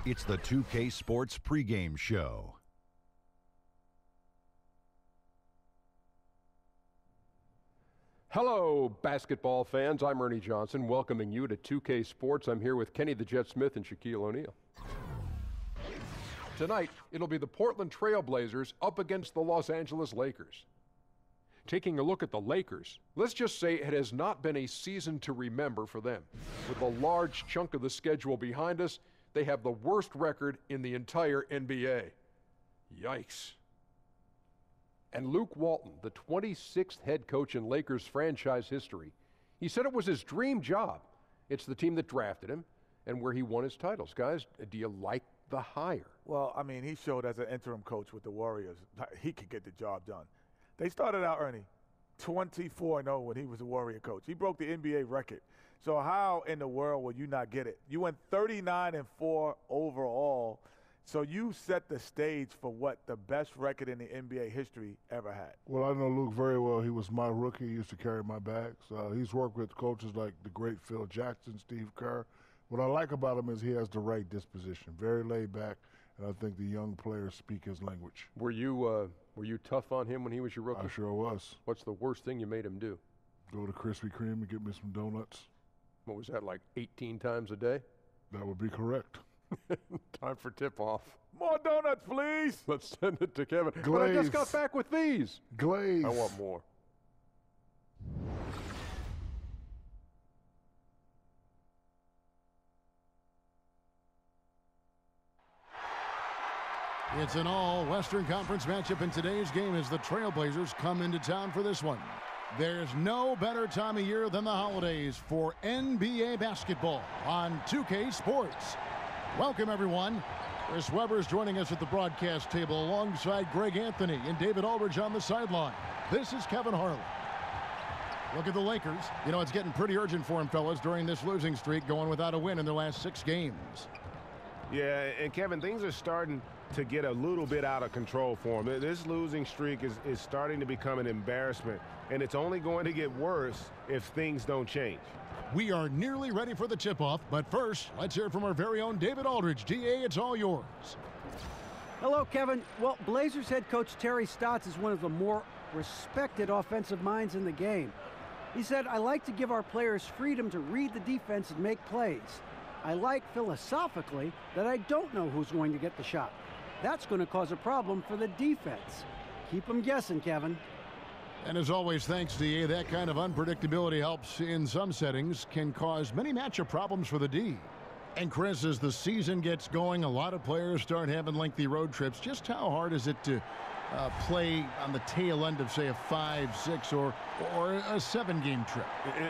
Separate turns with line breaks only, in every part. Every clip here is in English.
It's the 2K Sports pregame show.
Hello, basketball fans. I'm Ernie Johnson, welcoming you to 2K Sports. I'm here with Kenny the Jet Smith and Shaquille O'Neal. Tonight, it'll be the Portland Trailblazers up against the Los Angeles Lakers. Taking a look at the Lakers, let's just say it has not been a season to remember for them. With a large chunk of the schedule behind us, they have the worst record in the entire NBA. Yikes. And Luke Walton, the 26th head coach in Lakers franchise history, he said it was his dream job. It's the team that drafted him and where he won his titles. Guys, do you like the hire?
Well, I mean, he showed as an interim coach with the Warriors, he could get the job done. They started out, Ernie, 24-0 when he was a Warrior coach. He broke the NBA record. So how in the world will you not get it? You went 39-4 overall. So you set the stage for what the best record in the NBA history ever had.
Well, I know Luke very well. He was my rookie. He used to carry my bags. He's worked with coaches like the great Phil Jackson, Steve Kerr. What I like about him is he has the right disposition, very laid back, and I think the young players speak his language.
Were you tough on him when he was your rookie?
I sure was.
What's the worst thing you made him do?
Go to Krispy Kreme and get me some donuts.
What was that, like 18 times a day?
That would be correct.
Time for tip-off.
More donuts, please.
Let's send it to Kevin.
Glaze.
But I just got back with these.
Glaze.
I want more.
It's an all-Western Conference matchup in today's game as the Trailblazers come into town for this one. There's no better time of year than the holidays for NBA basketball on 2K Sports. Welcome, everyone. Chris Webber's joining us at the broadcast table alongside Greg Anthony and David Aldridge on the sideline. This is Kevin Harlan. Look at the Lakers. You know, it's getting pretty urgent for them, fellas, during this losing streak, going without a win in their last 6 games.
Yeah, and Kevin, things are starting to get a little bit out of control for them. This losing streak is starting to become an embarrassment, and it's only going to get worse if things don't change.
We are nearly ready for the tip-off, but first, let's hear from our very own David Aldridge. DA, it's all yours.
Hello, Kevin. Well, Blazers head coach Terry Stotts is one of the more respected offensive minds in the game. He said, "I like to give our players freedom to read the defense and make plays. I like philosophically that I don't know who's going to get the shot. That's going to cause a problem for the defense. Keep them guessing, Kevin."
And as always, thanks, DA. That kind of unpredictability helps in some settings, can cause many matchup problems for the D. And Chris, as the season gets going, a lot of players start having lengthy road trips. Just how hard is it to play on the tail end of, say, a 5, 6, or a 7-game trip?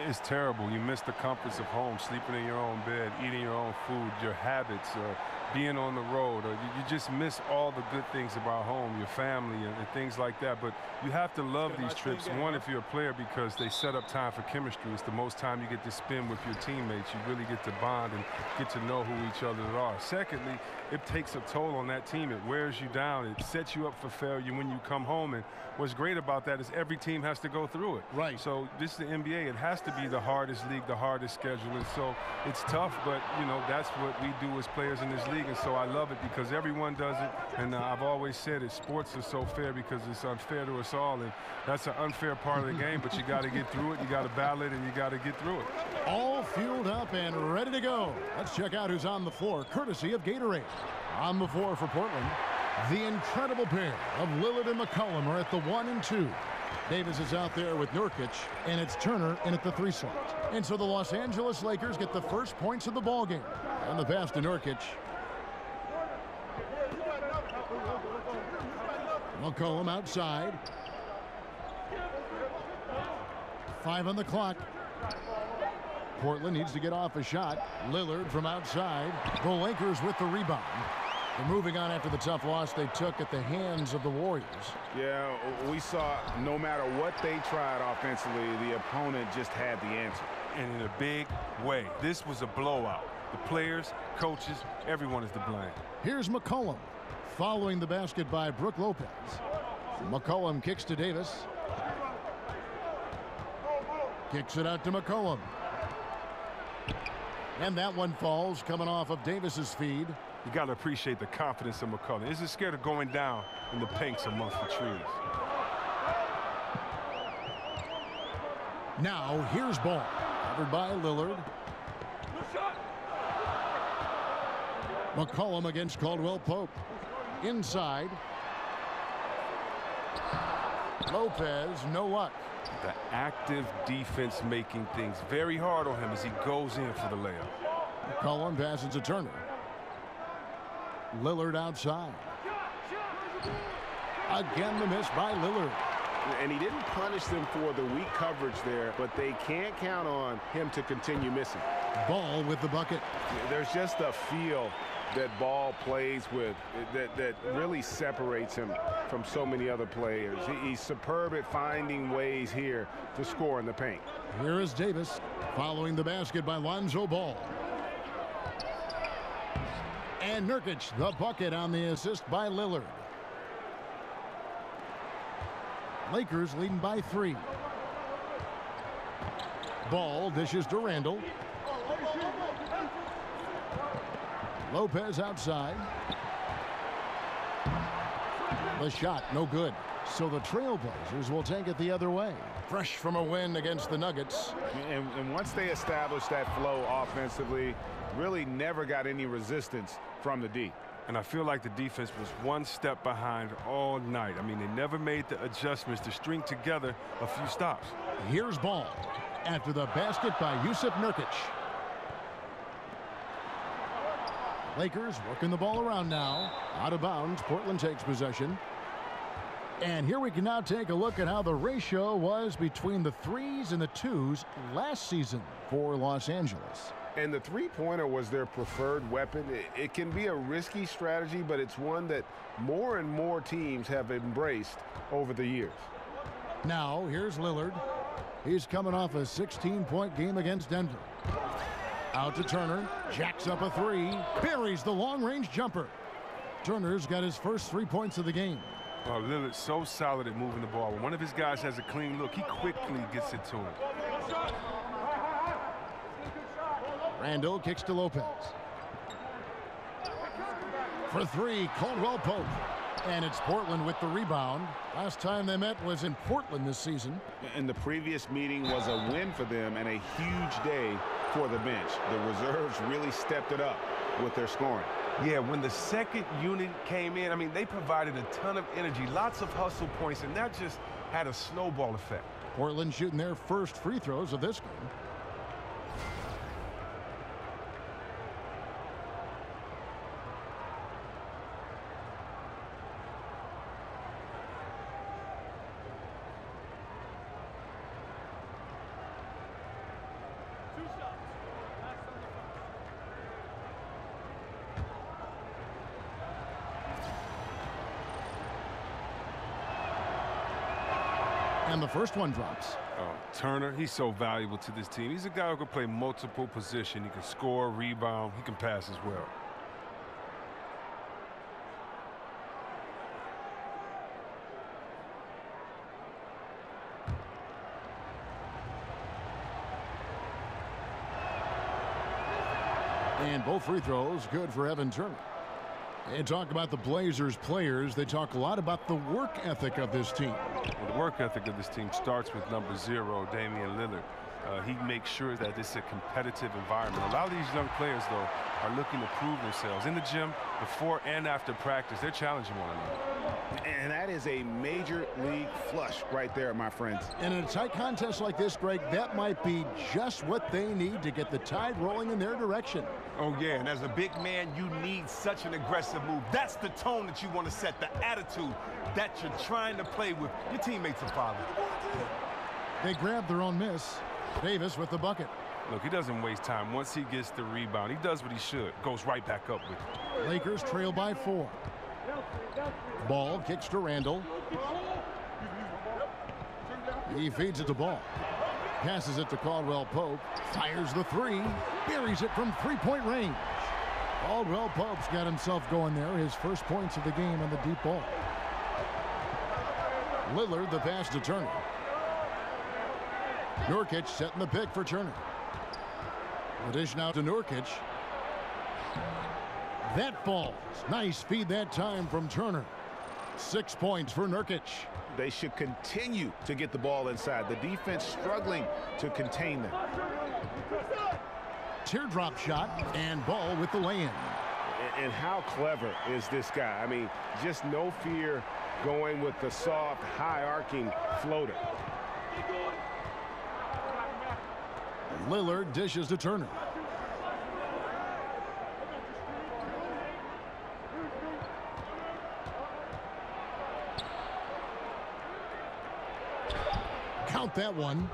It's terrible. You miss the comforts of home, sleeping in your own bed, eating your own food, your habits, being on the road. Or you just miss all the good things about home, your family, and things like that. But you have to love these trips, one, if you're a player, because they set up time for chemistry. It's the most time you get to spend with your teammates. You really get to bond and get to know who each other are. Secondly, it takes a toll on that team. It wears you down. It sets you up for failure when you come home. And what's great about that is every team has to go through it.
Right.
So this is the NBA. It has to be the hardest league, the hardest schedule. And so it's tough, but, you know, that's what we do as players in this league. And so I love it because everyone does it. And I've always said it, sports is so fair because it's unfair to us all. And that's an unfair part of the game, but you got to get through it. You got to battle it, and you got to get through it.
All fueled up and ready to go. Let's check out who's on the floor, courtesy of Gatorade. On the floor for Portland, the incredible pair of Lillard and McCollum are at the 1 and 2. Davis is out there with Nurkic, and it's Turner in at the 3 slot. And so the Los Angeles Lakers get the first points of the ballgame. And the pass to Nurkic. McCollum outside. 5 on the clock. Portland needs to get off a shot. Lillard from outside. The Lakers with the rebound. They're moving on after the tough loss they took at the hands of the Warriors.
Yeah, we saw no matter what they tried offensively, the opponent just had the answer.
And in a big way. This was a blowout. The players, coaches, everyone is to blame.
Here's McCollum following the basket by Brook Lopez. McCollum kicks to Davis. Kicks it out to McCollum. And that one falls coming off of Davis's feed.
You got to appreciate the confidence of McCullough. He isn't scared of going down in the pinks amongst the trees.
Now here's ball. Covered by Lillard. McCollum against Caldwell Pope. Inside. Lopez, no luck.
The active defense making things very hard on him as he goes in for the layup.
McCollum passes to Turner. Lillard outside. Again the miss by Lillard.
And he didn't punish them for the weak coverage there, but they can't count on him to continue missing.
Ball with the bucket.
There's just a feel that Ball plays with that really separates him from so many other players. He's superb at finding ways here to score in the paint.
Here is Davis following the basket by Lonzo Ball. And Nurkic, the bucket on the assist by Lillard. Lakers leading by 3. Ball dishes to Randall. Lopez outside. The shot, no good. So the Trailblazers will take it the other way. Fresh from a win against the Nuggets.
And once they established that flow offensively, really never got any resistance from the D.
And I feel like the defense was one step behind all night. I mean, they never made the adjustments to string together a few stops.
Here's Ball after the basket by Yusuf Nurkic. Lakers working the ball around now. Out of bounds. Portland takes possession. And here we can now take a look at how the ratio was between the 3s and the 2s last season for Los Angeles.
And the three-pointer was their preferred weapon. It can be a risky strategy, but it's one that more and more teams have embraced over the years.
Now, here's Lillard. He's coming off a 16-point game against Denver. Out to Turner. Jacks up a 3. Buries the long-range jumper. Turner's got his first 3 points of the game.
Oh, Lillard's so solid at moving the ball. When one of his guys has a clean look, he quickly gets it to him.
Randall kicks to Lopez. For 3, Caldwell Pope. And it's Portland with the rebound. Last time they met was in Portland this season.
And the previous meeting was a win for them and a huge day for the bench. The reserves really stepped it up with their scoring.
Yeah, when the second unit came in, I mean, they provided a ton of energy, lots of hustle points, and that just had a snowball effect.
Portland shooting their first free throws of this game. And the first one drops.
Oh, Turner, he's so valuable to this team. He's a guy who can play multiple positions. He can score, rebound, he can pass as well.
And both free throws good for Evan Turner. They talk about the Blazers players. They talk a lot about the work ethic of this team.
Well, the work ethic of this team starts with number 0, Damian Lillard. He makes sure that it's a competitive environment. A lot of these young players, though, are looking to prove themselves. In the gym, before and after practice, they're challenging one another.
And that is a major league flush right there, my friends.
And in a tight contest like this, Greg, that might be just what they need to get the tide rolling in their direction.
Oh, yeah, and as a big man, you need such an aggressive move. That's the tone that you want to set, the attitude that you're trying to play with. Your teammates are following.
They grab their own miss. Davis with the bucket.
Look, he doesn't waste time. Once he gets the rebound, he does what he should. Goes right back up with it.
Lakers trail by 4. Ball kicks to Randall. He feeds it to Ball. Passes it to Caldwell Pope. Fires the 3. Buries it from 3-point range. Caldwell Pope's got himself going there. His first points of the game on the deep ball. Lillard the pass to Turner. Nurkic setting the pick for Turner. The dish now to Nurkic. That falls. Nice feed that time from Turner. 6 points for Nurkic.
They should continue to get the ball inside. The defense struggling to contain them.
Teardrop shot and Ball with the lay-in.
And how clever is this guy? I mean, just no fear going with the soft, high-arcing floater.
Lillard dishes to Turner. Count that one.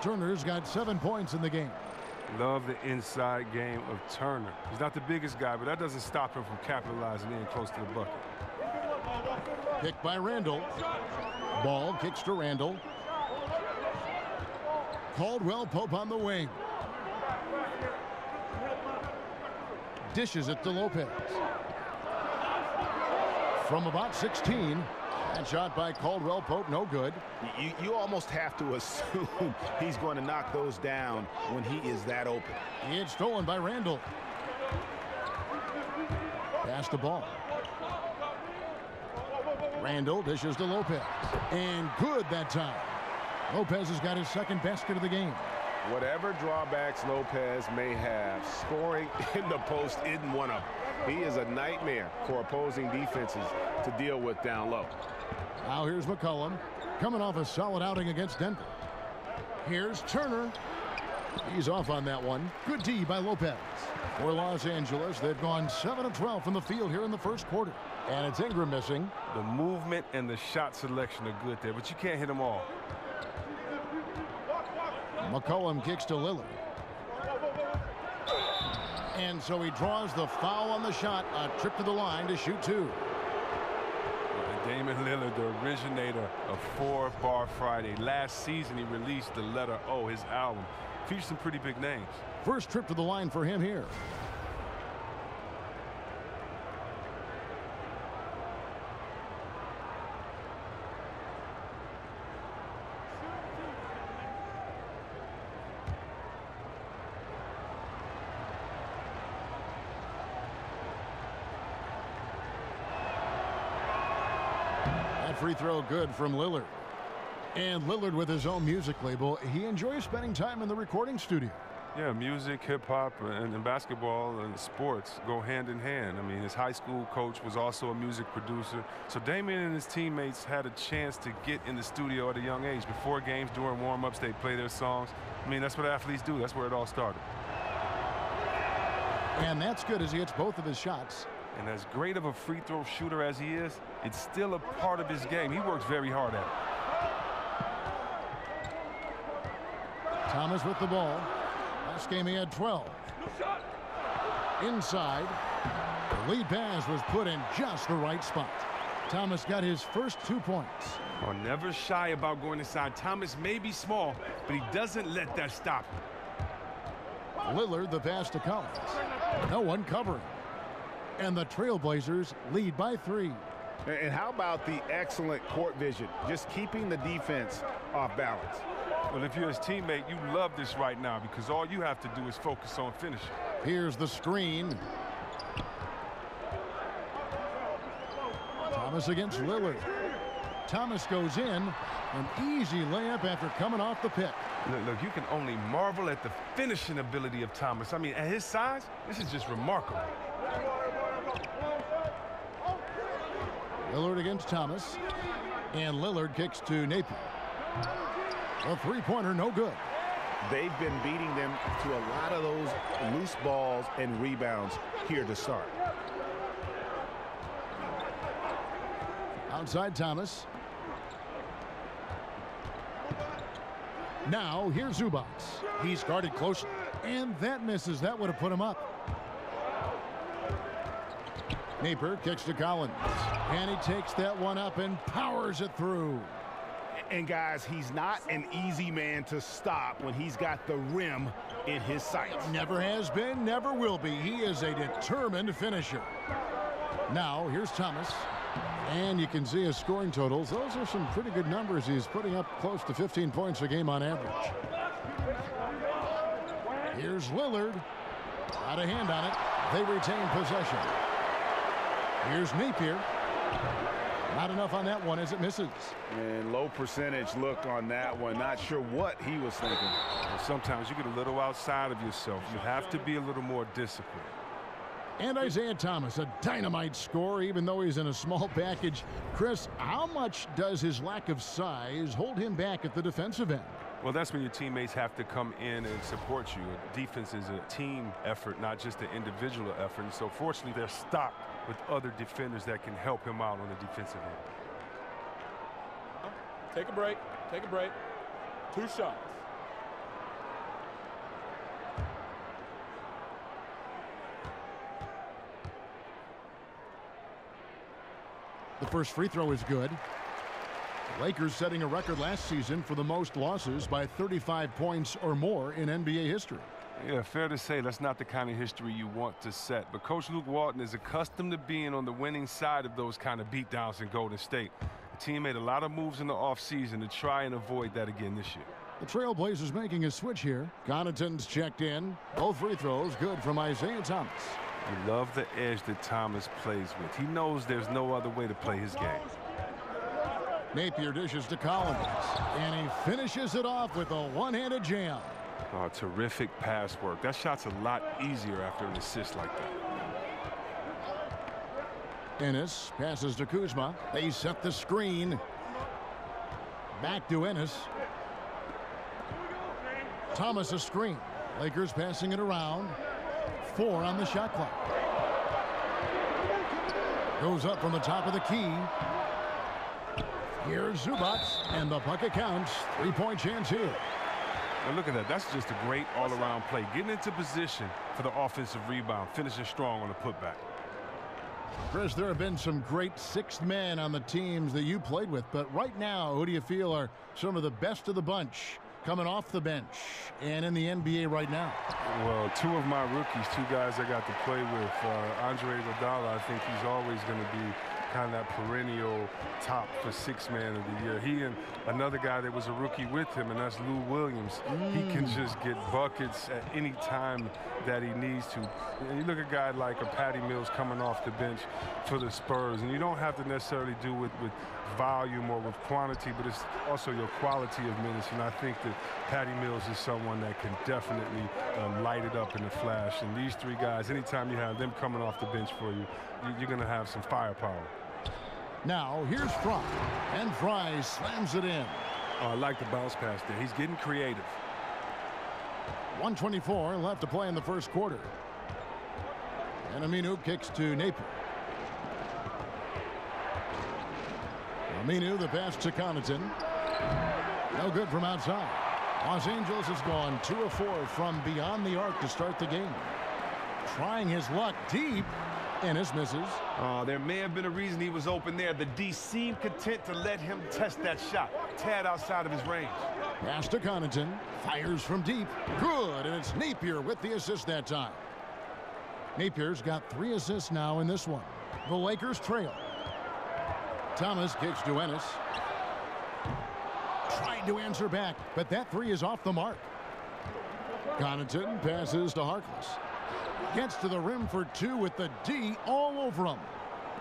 Turner's got 7 points in the game.
Love the inside game of Turner. He's not the biggest guy, but that doesn't stop him from capitalizing in close to the bucket.
Picked by Randall. Ball kicks to Randall. Caldwell Pope on the wing. Dishes it to Lopez. From about 16. That shot by Caldwell Pope, no good.
You almost have to assume he's going to knock those down when he is that open.
It's stolen by Randall. Pass the ball. Randall dishes to Lopez. And good that time. Lopez has got his second basket of the game.
Whatever drawbacks Lopez may have, scoring in the post isn't one of them. He is a nightmare for opposing defenses to deal with down low.
Now here's McCollum, coming off a solid outing against Denver. Here's Turner. He's off on that one. Good D by Lopez. For Los Angeles, they've gone 7 of 12 from the field here in the first quarter. And it's Ingram missing.
The movement and the shot selection are good there, but you can't hit them all.
McCollum kicks to Lillard. And so he draws the foul on the shot. A trip to the line to shoot two.
Damian Lillard, the originator of 4-Bar Friday. Last season, he released the letter O, his album. Featured some pretty big names.
First trip to the line for him here. Free throw good from Lillard. And Lillard with his own music label. He enjoys spending time in the recording studio.
Yeah, music, hip-hop, and basketball and sports go hand in hand. I mean, his high school coach was also a music producer. So Damian and his teammates had a chance to get in the studio at a young age. Before games, during warm-ups, they play their songs. I mean, that's what athletes do. That's where it all started.
And that's good as he hits both of his shots.
And as great of a free throw shooter as he is, it's still a part of his game. He works very hard at it.
Thomas with the ball. Last game he had 12. Inside. The lead pass was put in just the right spot. Thomas got his first 2 points.
Oh, never shy about going inside. Thomas may be small, but he doesn't let that stop him.
Lillard the pass to Collins. No one covering. And the Trailblazers lead by 3.
And how about the excellent court vision, just keeping the defense off balance?
Well, if you're his teammate, you love this right now because all you have to do is focus on finishing.
Here's the screen. Thomas against Lillard. Thomas goes in. An easy layup after coming off the pick.
Look, you can only marvel at the finishing ability of Thomas. I mean, at his size, this is just remarkable.
Lillard against Thomas. And Lillard kicks to Napier. A three-pointer, no good.
They've been beating them to a lot of those loose balls and rebounds here to start.
Outside Thomas. Now here's Zubac. He's guarded closely. And that misses. That would have put him up. Napier kicks to Collins. And he takes that one up and powers it through.
And guys, he's not an easy man to stop when he's got the rim in his sights.
Never has been, never will be. He is a determined finisher. Now here's Thomas. And you can see his scoring totals. Those are some pretty good numbers. He's putting up close to 15 points a game on average. Here's Lillard. Out of hand on it. They retain possession. Here's Napier. Not enough on that one as it misses.
And low percentage look on that one. Not sure what he was thinking.
Well, sometimes you get a little outside of yourself. You have to be a little more disciplined.
And Isaiah Thomas, a dynamite score, even though he's in a small package. Chris, how much does his lack of size hold him back at the defensive end?
Well, that's when your teammates have to come in and support you. Defense is a team effort, not just an individual effort. And so, fortunately, they're stocked with other defenders that can help him out on the defensive end.
Take a break. Take a break. 2 shots.
The first free throw is good. The Lakers setting a record last season for the most losses by 35 points or more in NBA history.
Yeah, fair to say that's not the kind of history you want to set. But Coach Luke Walton is accustomed to being on the winning side of those kind of beatdowns in Golden State. The team made a lot of moves in the offseason to try and avoid that again this year.
The Trailblazers making a switch here. Connaughton's checked in. Both free throws good from Isaiah Thomas.
I love the edge that Thomas plays with. He knows there's no other way to play his game.
Napier dishes to Collins, and he finishes it off with a one-handed jam.
Oh, terrific pass work. That shot's a lot easier after an assist like that.
Ennis passes to Kuzma. They set the screen. Back to Ennis. Thomas a screen. Lakers passing it around. 4 on the shot clock. Goes up from the top of the key. Here's Zubac, and the bucket counts. 3-point chance here.
Now look at that. That's just a great all-around play. Getting into position for the offensive rebound. Finishing strong on the putback.
Chris, there have been some great sixth men on the teams that you played with, but right now, who do you feel are some of the best of the bunch coming off the bench and in the NBA right now?
Well, 2 of my rookies, 2 guys I got to play with, Andre Iguodala, I think he's always going to be kind of that perennial top for 6th man of the year. He and another guy that was a rookie with him, and that's Lou Williams. He can just get buckets at any time that he needs to. And you look at a guy like a Patty Mills coming off the bench for the Spurs, and you don't have to necessarily do it with volume or with quantity, but it's also your quality of minutes. And I think that Patty Mills is someone that can definitely light it up in a flash. And these 3 guys, anytime you have them coming off the bench for you, you're going to have some firepower.
Now here's Fry, and Fry slams it in.
I like the bounce pass there. He's getting creative.
1:24 left to play in the first quarter. And Aminu kicks to Napier. Aminu, the pass to Connaughton. No good from outside. Los Angeles has gone 2 of 4 from beyond the arc to start the game. Trying his luck deep. Ennis misses.
There may have been a reason he was open there. The D seemed content to let him test that shot. Tad outside of his range.
Pass to Connaughton. Fires from deep. Good, and it's Napier with the assist that time. Napier's got 3 assists now in this one. The Lakers trail. Thomas kicks to Ennis. Tried to answer back, but that 3 is off the mark. Connaughton passes to Harkless. Gets to the rim for 2 with the D all over him.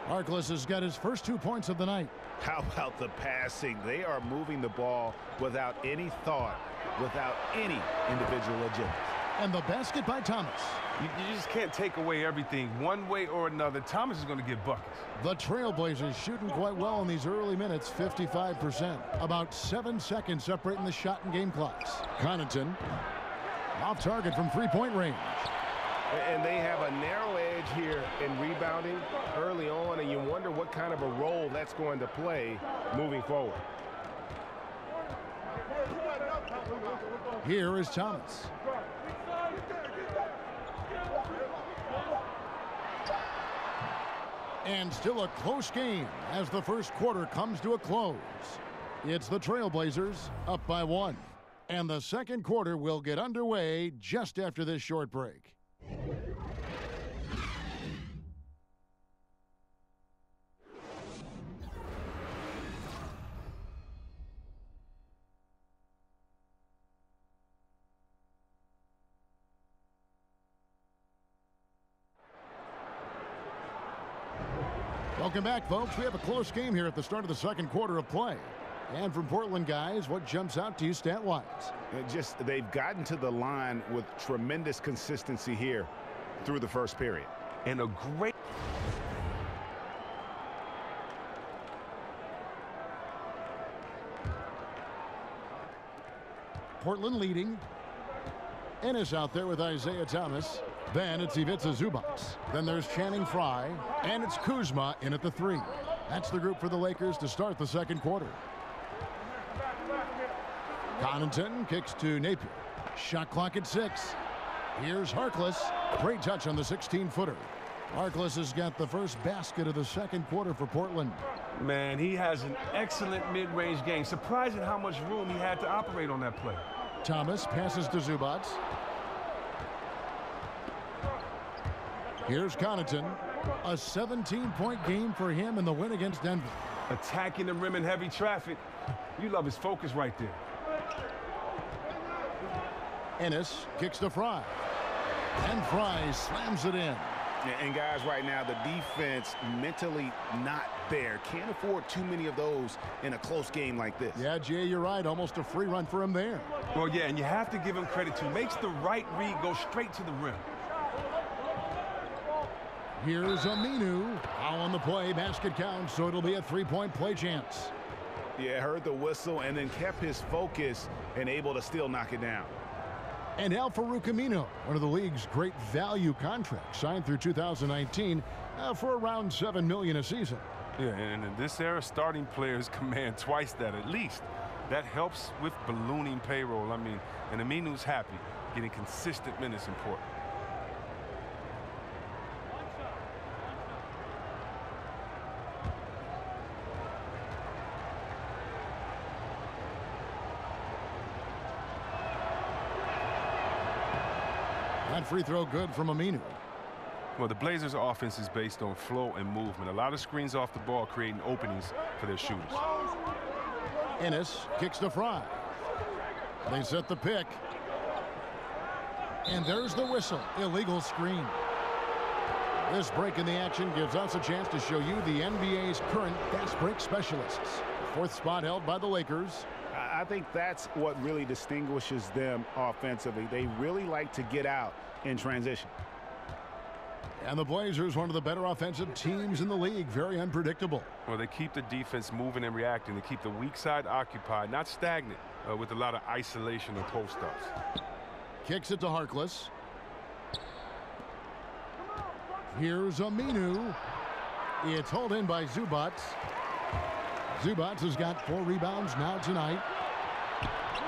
Harkless has got his first 2 points of the night.
How about the passing? They are moving the ball without any thought, without any individual agility.
And the basket by Thomas.
You just can't take away everything one way or another. Thomas is going to get buckets.
The Trailblazers shooting quite well in these early minutes, 55%. About 7 seconds separating the shot and game clocks. Connaughton off target from 3-point range.
And they have a narrow edge here in rebounding early on, and you wonder what kind of a role that's going to play moving forward.
Here is Thomas. And still a close game as the first quarter comes to a close. It's the Trailblazers up by 1. And the second quarter will get underway just after this short break. Welcome back, folks. We have a close game here at the start of the second quarter of play. And from Portland, guys, what jumps out to you stat-wise?
They've gotten to the line with tremendous consistency here through the first period.
And a great...
Portland leading. Ennis out there with Isaiah Thomas. Then it's Ivica Zubac. Then there's Channing Frye. And it's Kuzma in at the 3. That's the group for the Lakers to start the second quarter. Connaughton kicks to Napier. Shot clock at 6. Here's Harkless. Great touch on the 16-footer. Harkless has got the first basket of the second quarter for Portland.
Man, he has an excellent mid-range game. Surprising how much room he had to operate on that play.
Thomas passes to Zubac. Here's Connaughton. A 17-point game for him in the win against Denver.
Attacking the rim in heavy traffic. You love his focus right there.
Ennis kicks to Frye. And Frye slams it in.
And guys, right now, the defense mentally not there. Can't afford too many of those in a close game like this.
Yeah, Jay, you're right. Almost a free run for him there.
Well, yeah, and you have to give him credit, too. Makes the right read, go straight to the rim.
Here's Aminu. Foul on the play. Basket counts, so it'll be a three-point play chance.
Yeah, heard the whistle and then kept his focus and able to still knock it down.
And Al-Farouq Aminu, one of the league's great value contracts, signed through 2019 for around $7 million a season.
Yeah, and in this era, starting players command twice that at least. That helps with ballooning payroll. I mean, and Aminu's happy. Getting consistent minutes important.
That free throw good from Aminu.
Well, the Blazers' offense is based on flow and movement. A lot of screens off the ball creating openings for their shooters.
Ennis kicks to Frye. They set the pick. And there's the whistle. Illegal screen. This break in the action gives us a chance to show you the NBA's current fast break specialists. Fourth spot held by the Lakers.
I think that's what really distinguishes them offensively. They really like to get out in transition.
And the Blazers, one of the better offensive teams in the league. Very unpredictable.
Well, they keep the defense moving and reacting. They keep the weak side occupied, not stagnant, with a lot of isolation and post-ups.
Kicks it to Harkless. Here's Aminu. It's hauled in by Zubac. Zubac has got 4 rebounds now tonight.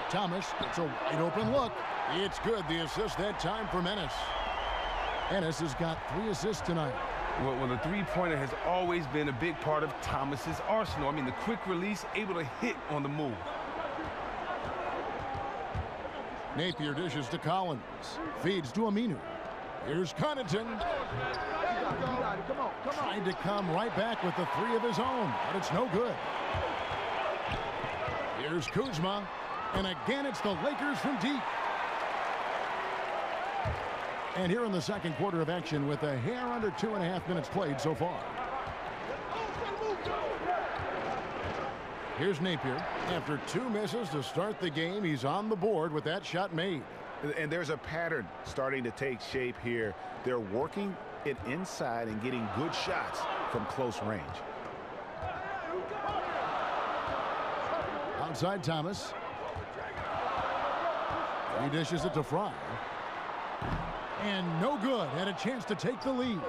Thomas, it's a wide open look. It's good. The assist that time from Ennis. Ennis has got 3 assists tonight.
Well, the three-pointer has always been a big part of Thomas's arsenal. I mean, the quick release, able to hit on the move.
Napier dishes to Collins. Feeds to Aminu. Here's Connaughton. Trying to come right back with the 3 of his own, but it's no good. Here's Kuzma. And again, it's the Lakers from deep. And here in the second quarter of action with a hair under 2.5 minutes played so far. Here's Napier. After 2 misses to start the game, he's on the board with that shot made.
And there's a pattern starting to take shape here. They're working it inside and getting good shots from close range.
Outside Thomas. He dishes it to Frye. And no good. Had a chance to take the lead.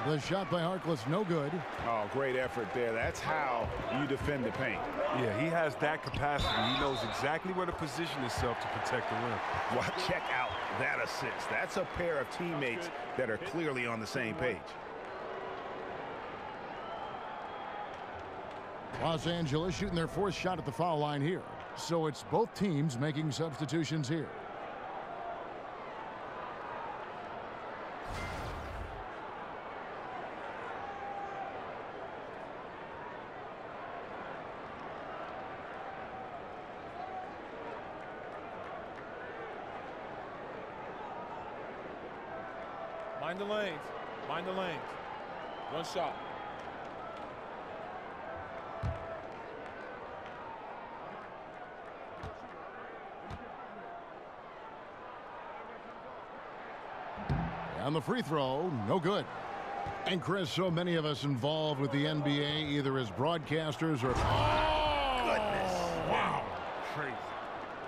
The shot by Harkless, no good.
Oh, great effort there. That's how you defend the paint.
Yeah, he has that capacity. He knows exactly where to position himself to protect the rim.
Well, check out that assist. That's a pair of teammates that are clearly on the same page.
Los Angeles shooting their 4th shot at the foul line here. So it's both teams making substitutions here.
Mind the lanes. Mind the lanes. One shot.
And the free throw, no good. And Chris, so many of us involved with the NBA, either as broadcasters or... Oh!
Goodness. Wow. Crazy.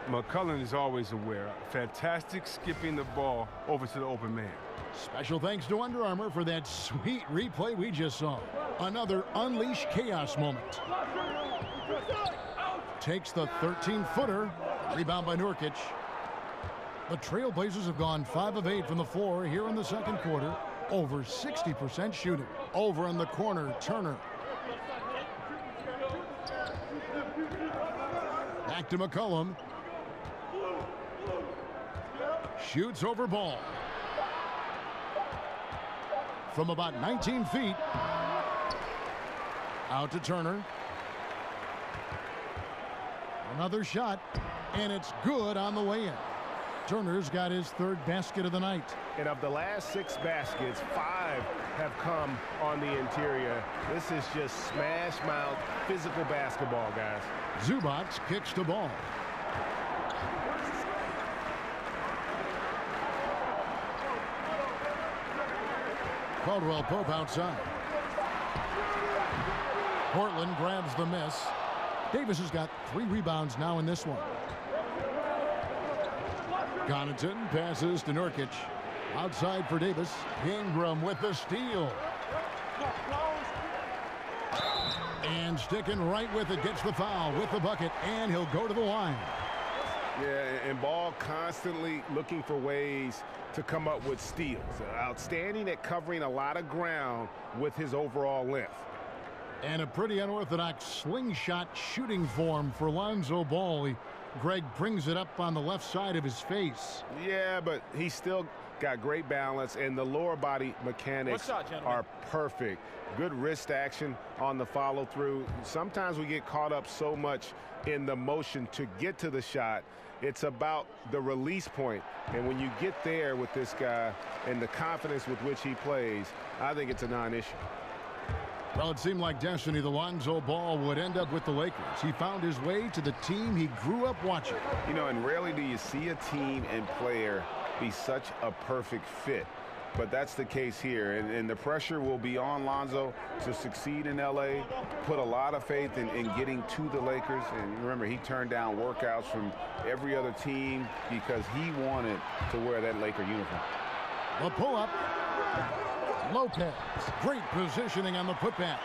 McCullough is always aware. Fantastic skipping the ball over to the open man.
Special thanks to Under Armour for that sweet replay we just saw. Another Unleash Chaos moment. Takes the 13-footer. Rebound by Nurkic. The Trailblazers have gone 5 of 8 from the floor here in the second quarter. Over 60% shooting. Over in the corner, Turner. Back to McCollum. Shoots over Ball. From about 19 feet. Out to Turner. Another shot. And it's good on the way in. Turner's got his 3rd basket of the night.
And of the last 6 baskets, 5 have come on the interior. This is just smash mouth physical basketball, guys.
Zubac kicks the ball. Caldwell Pope outside. Portland grabs the miss. Davis has got 3 rebounds now in this one. Connaughton passes to Nurkic. Outside for Davis. Ingram with the steal. And sticking right with it, gets the foul with the bucket, and he'll go to the line.
Yeah, and Ball constantly looking for ways to come up with steals. Outstanding at covering a lot of ground with his overall length.
And a pretty unorthodox slingshot shooting form for Lonzo Ball. Greg brings it up on the left side of his face.
Yeah, but he's still got great balance, and the lower body mechanics are perfect. Good wrist action on the follow-through. Sometimes we get caught up so much in the motion to get to the shot. It's about the release point. And when you get there with this guy and the confidence with which he plays, I think it's a non-issue.
Well, it seemed like destiny. The Lonzo Ball would end up with the Lakers. He found his way to the team he grew up watching.
You know, and rarely do you see a team and player be such a perfect fit. But that's the case here. And the pressure will be on Lonzo to succeed in L.A., put a lot of faith in getting to the Lakers. And remember, he turned down workouts from every other team because he wanted to wear that Laker uniform.
The pull-up. Lopez. Great positioning on the putback.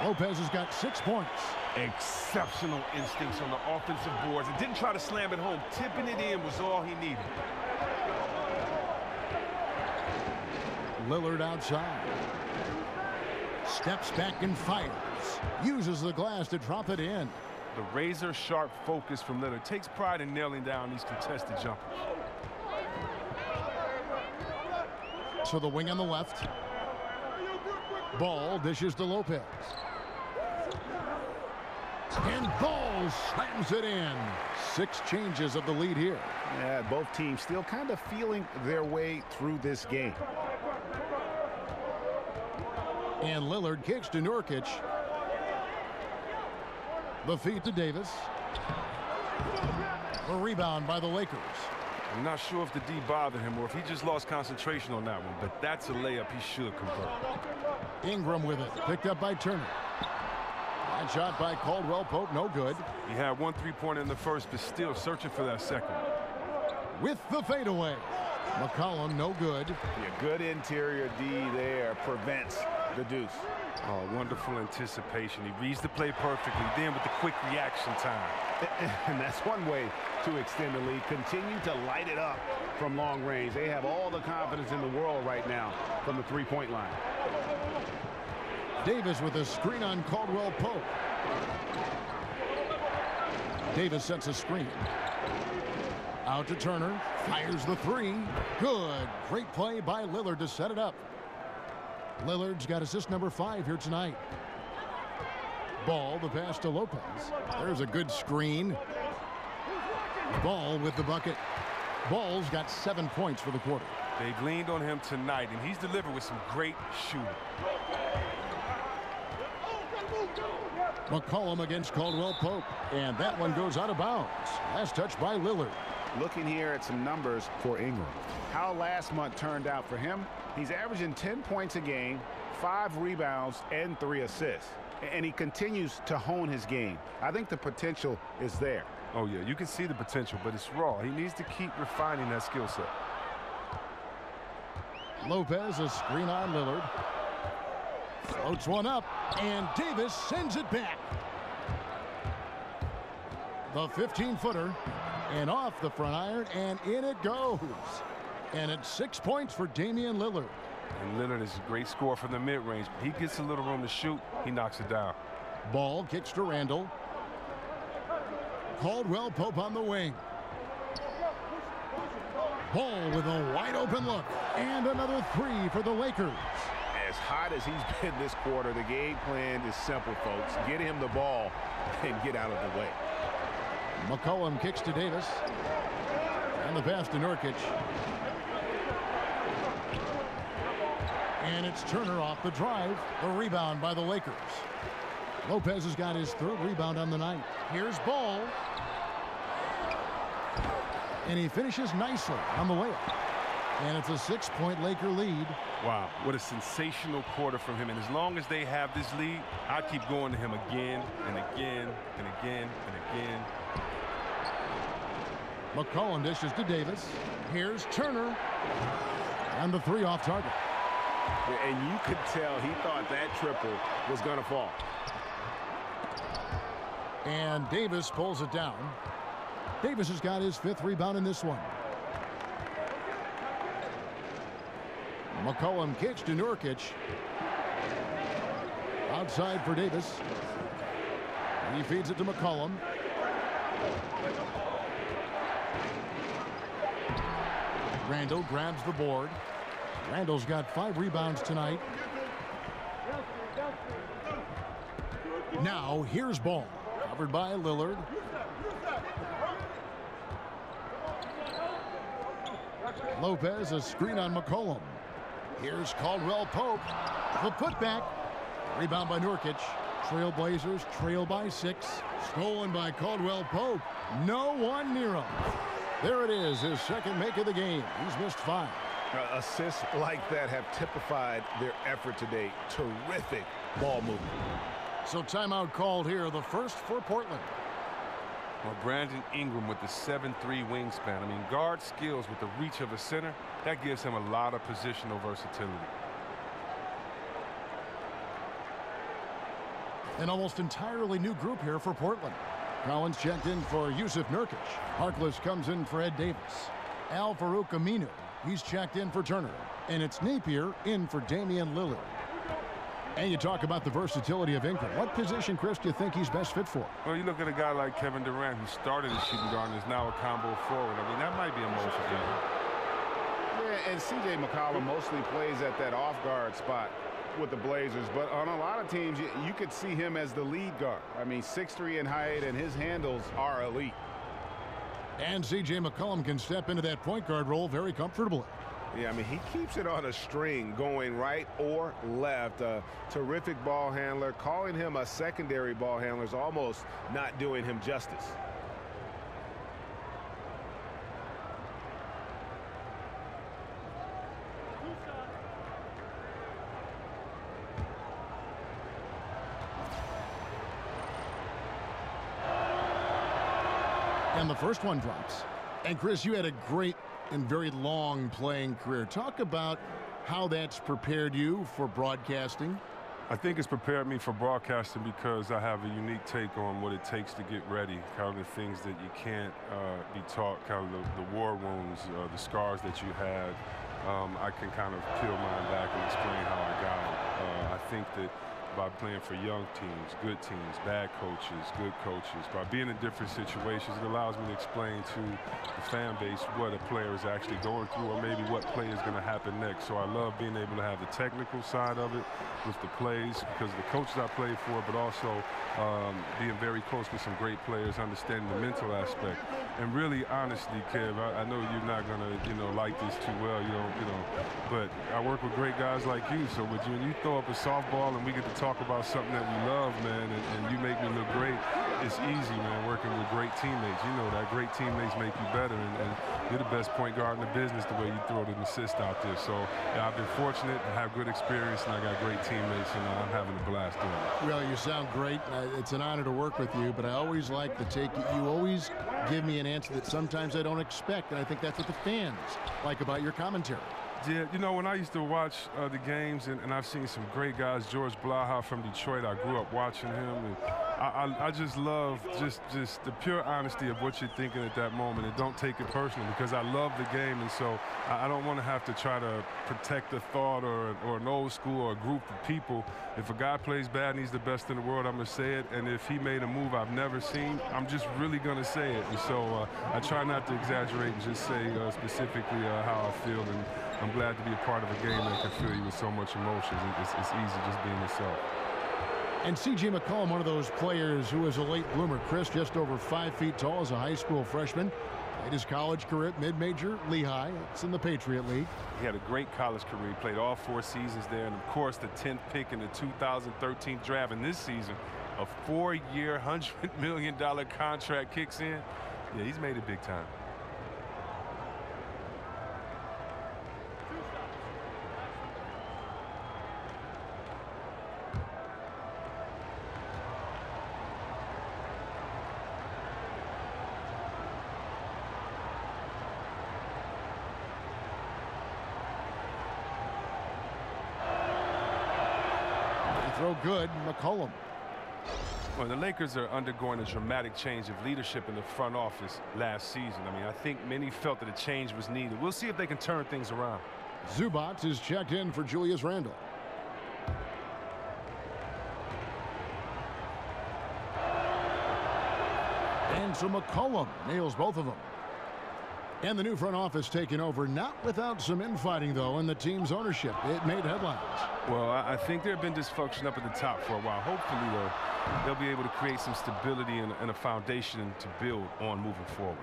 Lopez has got 6 points.
Exceptional instincts on the offensive boards and didn't try to slam it home. Tipping it in was all he needed.
Lillard outside. Steps back and fires. Uses the glass to drop it in.
The razor-sharp focus from Lillard takes pride in nailing down these contested jumpers.
To the wing on the left. Ball dishes to Lopez. And Ball slams it in. 6 changes of the lead here.
Yeah, both teams still kind of feeling their way through this game.
And Lillard kicks to Nurkic. The feed to Davis. A rebound by the Lakers.
I'm not sure if the D bothered him or if he just lost concentration on that one, but that's a layup he should convert.
Ingram with it. Picked up by Turner. That shot by Caldwell Pope, no good.
He had 1 3-pointer in the first, but still searching for that second.
With the fadeaway. McCollum, no good.
Yeah, good interior D there prevents the deuce.
Oh, wonderful anticipation. He reads the play perfectly, then with the quick reaction time.
And that's one way to extend the lead. Continue to light it up from long range. They have all the confidence in the world right now from the three-point line.
Davis with a screen on Caldwell Pope. Davis sets a screen. Out to Turner. Fires the 3. Good. Great play by Lillard to set it up. Lillard's got assist number 5 here tonight. Ball, the pass to Lopez. There's a good screen. Ball with the bucket. Ball's got 7 points for the quarter.
They've leaned on him tonight, and he's delivered with some great shooting.
McCollum against Caldwell Pope, and that one goes out of bounds. Last touch by Lillard.
Looking here at some numbers for Ingram. How last month turned out for him, he's averaging 10 points a game, 5 rebounds, and 3 assists. And he continues to hone his game. I think the potential is there.
Oh, yeah, you can see the potential, but it's raw. He needs to keep refining that skill set.
Lopez, a screen on Lillard. Floats one up, and Davis sends it back. The 15-footer, and off the front iron, and in it goes. And it's 6 points for Damian Lillard.
And Lillard is a great scorer from the mid-range. He gets a little room to shoot. He knocks it down.
Ball kicks to Randall. Caldwell Pope on the wing. Ball with a wide-open look, and another 3 for the Lakers.
As hot as he's been this quarter, the game plan is simple, folks. Get him the ball and get out of the way.
McCollum kicks to Davis. And the pass to Nurkic. And it's Turner off the drive. The rebound by the Lakers. Lopez has got his 3rd rebound on the night. Here's Ball. And he finishes nicely on the layup. And it's a 6-point Laker lead.
Wow, what a sensational quarter from him. And as long as they have this lead, I keep going to him again and again and again and again.
McCollum dishes to Davis. Here's Turner. And the 3 off target.
And you could tell he thought that triple was going to fall.
And Davis pulls it down. Davis has got his 5th rebound in this one. McCollum kicks to Nurkic. Outside for Davis. He feeds it to McCollum. Randall grabs the board. Randall's got 5 rebounds tonight. Now here's Ball. Covered by Lillard. Lopez, a screen on McCollum. Here's Caldwell Pope. The putback. Rebound by Nurkic. Trailblazers trail by 6. Stolen by Caldwell Pope. No one near him. There it is, his 2nd make of the game. He's missed 5.
Assists like that have typified their effort today. Terrific ball movement.
So timeout called here, the first for Portland.
Well, Brandon Ingram with the 7'3" wingspan. I mean, guard skills with the reach of a center, that gives him a lot of positional versatility.
An almost entirely new group here for Portland. Collins checked in for Yusuf Nurkic. Harkless comes in for Ed Davis. Al Farouk Aminu, he's checked in for Turner. And it's Napier in for Damian Lillard. And you talk about the versatility of Ingram. What position, Chris, do you think he's best fit for?
Well, you look at a guy like Kevin Durant, who started as shooting guard and is now a combo forward. I mean, that might be a mold for him.
Yeah, and C.J. McCollum mostly plays at that off-guard spot with the Blazers. But on a lot of teams, you could see him as the lead guard. I mean, 6'3" in height, and his handles are elite.
And C.J. McCollum can step into that point guard role very comfortably.
Yeah, I mean, he keeps it on a string going right or left. A terrific ball handler. Calling him a secondary ball handler is almost not doing him justice.
And the first one drops. And Chris, you had a great and very long playing career. Talk about how that's prepared you for broadcasting.
I think it's prepared me for broadcasting because I have a unique take on what it takes to get ready, kind of the things that you can't be taught, kind of the war wounds, the scars that you had. I can kind of peel mine back and explain how I got it. I think that by playing for young teams, good teams, bad coaches, good coaches. By being in different situations, it allows me to explain to the fan base what a player is actually going through, or maybe what play is going to happen next. So I love being able to have the technical side of it with the plays because of the coaches I played for, but also being very close with some great players, understanding the mental aspect. And really, honestly, Kev, I know you're not going to, like this too well, but I work with great guys like you. So when you throw up a softball and we get to talk about something that we love, man, and you make me look great, it's easy, man, working with great teammates. You know that great teammates make you better, and you're the best point guard in the business the way you throw an assist out there. So yeah, I've been fortunate to have good experience, and I got great teammates, and I'm having a blast doing it.
Well, you sound great. It's an honor to work with you, but I always like the take. You always give me an answer that sometimes I don't expect, and I think that's what the fans like about your commentary.
Yeah, when I used to watch the games, and I've seen some great guys, George Blaha from Detroit, I grew up watching him, and I just love just the pure honesty of what you're thinking at that moment, and don't take it personally, because I love the game, and so I don't want to have to try to protect a thought or an old school or a group of people. If a guy plays bad and he's the best in the world, I'm going to say it, and if he made a move I've never seen, I'm just really going to say it. And so I try not to exaggerate and just say specifically how I feel, and I'm glad to be a part of a game that can fill you with so much emotion. It's easy just being yourself.
And C.J. McCollum, one of those players who was a late bloomer. Chris, just over 5 feet tall as a high school freshman. Played his college career at mid-major Lehigh. It's in the Patriot League.
He had a great college career. He played all 4 seasons there. And, of course, the 10th pick in the 2013 draft. And this season, a 4-year, $100 million contract kicks in. Yeah, he's made it big time.
Throw good, McCollum.
Well, the Lakers are undergoing a dramatic change of leadership in the front office last season. I mean, I think many felt that a change was needed. We'll see if they can turn things around.
Zubac is checked in for Julius Randle. And so McCollum nails both of them. And the new front office taking over, not without some infighting, though, in the team's ownership. It made headlines.
Well, I think there have been dysfunction up at the top for a while. Hopefully, though, they'll be able to create some stability and a foundation to build on moving forward.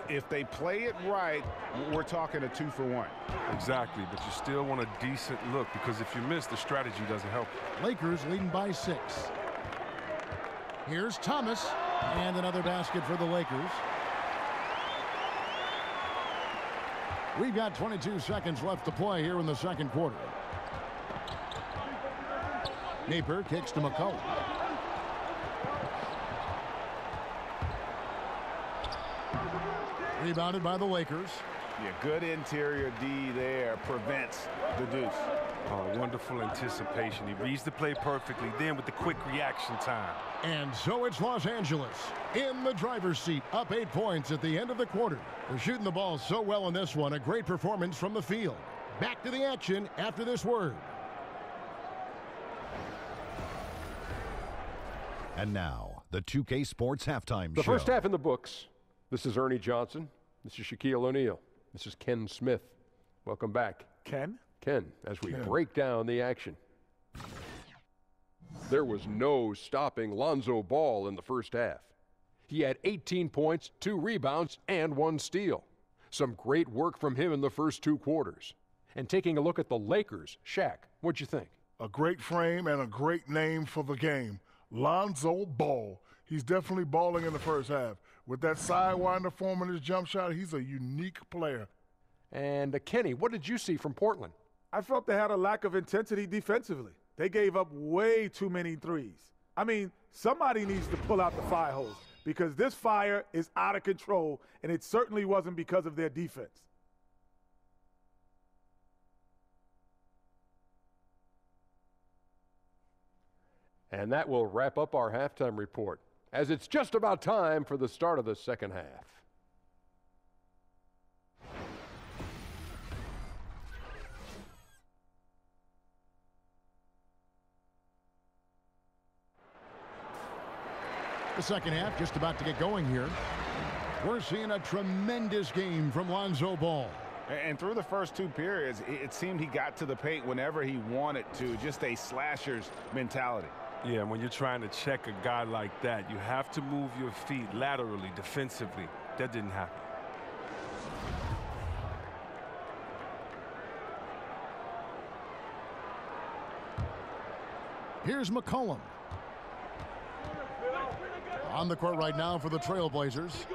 If they play it right, we're talking a 2-for-1.
Exactly, but you still want a decent look, because if you miss, the strategy doesn't help.
Lakers leading by 6. Here's Thomas, and another basket for the Lakers. We've got 22 seconds left to play here in the second quarter. Napier kicks to McCollum. Rebounded by the Lakers.
Yeah, good interior D there, prevents the deuce.
Oh, wonderful anticipation. He reads the play perfectly, then with the quick reaction time.
And so it's Los Angeles in the driver's seat, up 8 points at the end of the quarter. They're shooting the ball so well in this one. A great performance from the field. Back to the action after this word.
And now, the 2K Sports Halftime
The
Show.
first half in the books. This is Ernie Johnson. This is Shaquille O'Neal. This is Ken Smith. Welcome back.
Ken,
as we break down the action. There was no stopping Lonzo Ball in the first half. He had 18 points, 2 rebounds, and 1 steal. Some great work from him in the first 2 quarters. And taking a look at the Lakers, Shaq, what'd you think?
A great frame and a great name for the game. Lonzo Ball. He's definitely balling in the first half. With that sidewinder forming his jump shot, he's a unique player.
And Kenny, what did you see from Portland?
I felt they had a lack of intensity defensively. They gave up way too many threes. I mean, somebody needs to pull out the fire hose because this fire is out of control, and it certainly wasn't because of their defense.
And that will wrap up our halftime report, as it's just about time for the start of the second half.
The second half just about to get going here. We're seeing a tremendous game from Lonzo Ball.
And through the first 2 periods, it seemed he got to the paint whenever he wanted to, just a slasher's mentality.
Yeah, when you're trying to check a guy like that, you have to move your feet laterally, defensively. That didn't happen.
Here's McCollum. On the court right now for the Trailblazers.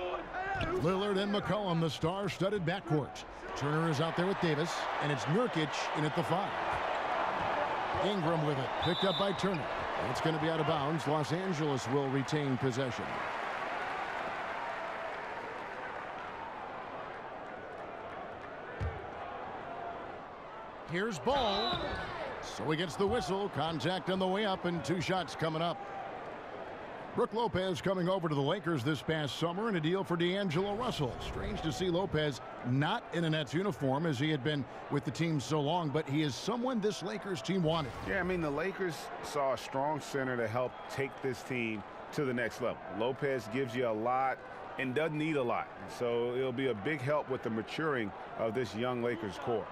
Lillard and McCollum, the star-studded backcourt. Turner is out there with Davis, and it's Nurkic in at the 5. Ingram with it, picked up by Turner. It's going to be out of bounds. Los Angeles will retain possession. Here's Ball. So he gets the whistle. Contact on the way up, and 2 shots coming up. Brook Lopez coming over to the Lakers this past summer in a deal for D'Angelo Russell. Strange to see Lopez not in a Nets uniform as he had been with the team so long, but he is someone this Lakers team wanted.
Yeah, I mean, the Lakers saw a strong center to help take this team to the next level. Lopez gives you a lot and doesn't need a lot. So it'll be a big help with the maturing of this young Lakers core.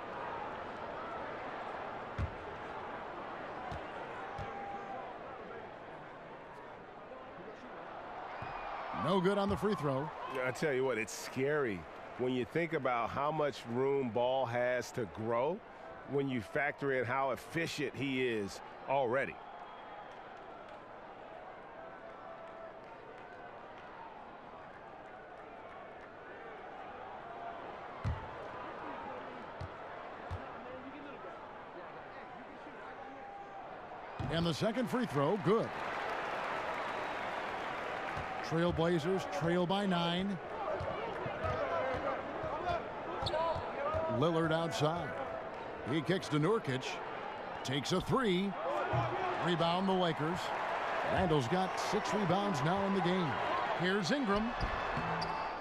No good on the free throw.
I tell you what, it's scary when you think about how much room Ball has to grow when you factor in how efficient he is already.
And the second free throw, good. Trailblazers trail by 9. Lillard outside. He kicks to Nurkic. Takes a 3. Rebound the Lakers. Randall's got 6 rebounds now in the game. Here's Ingram.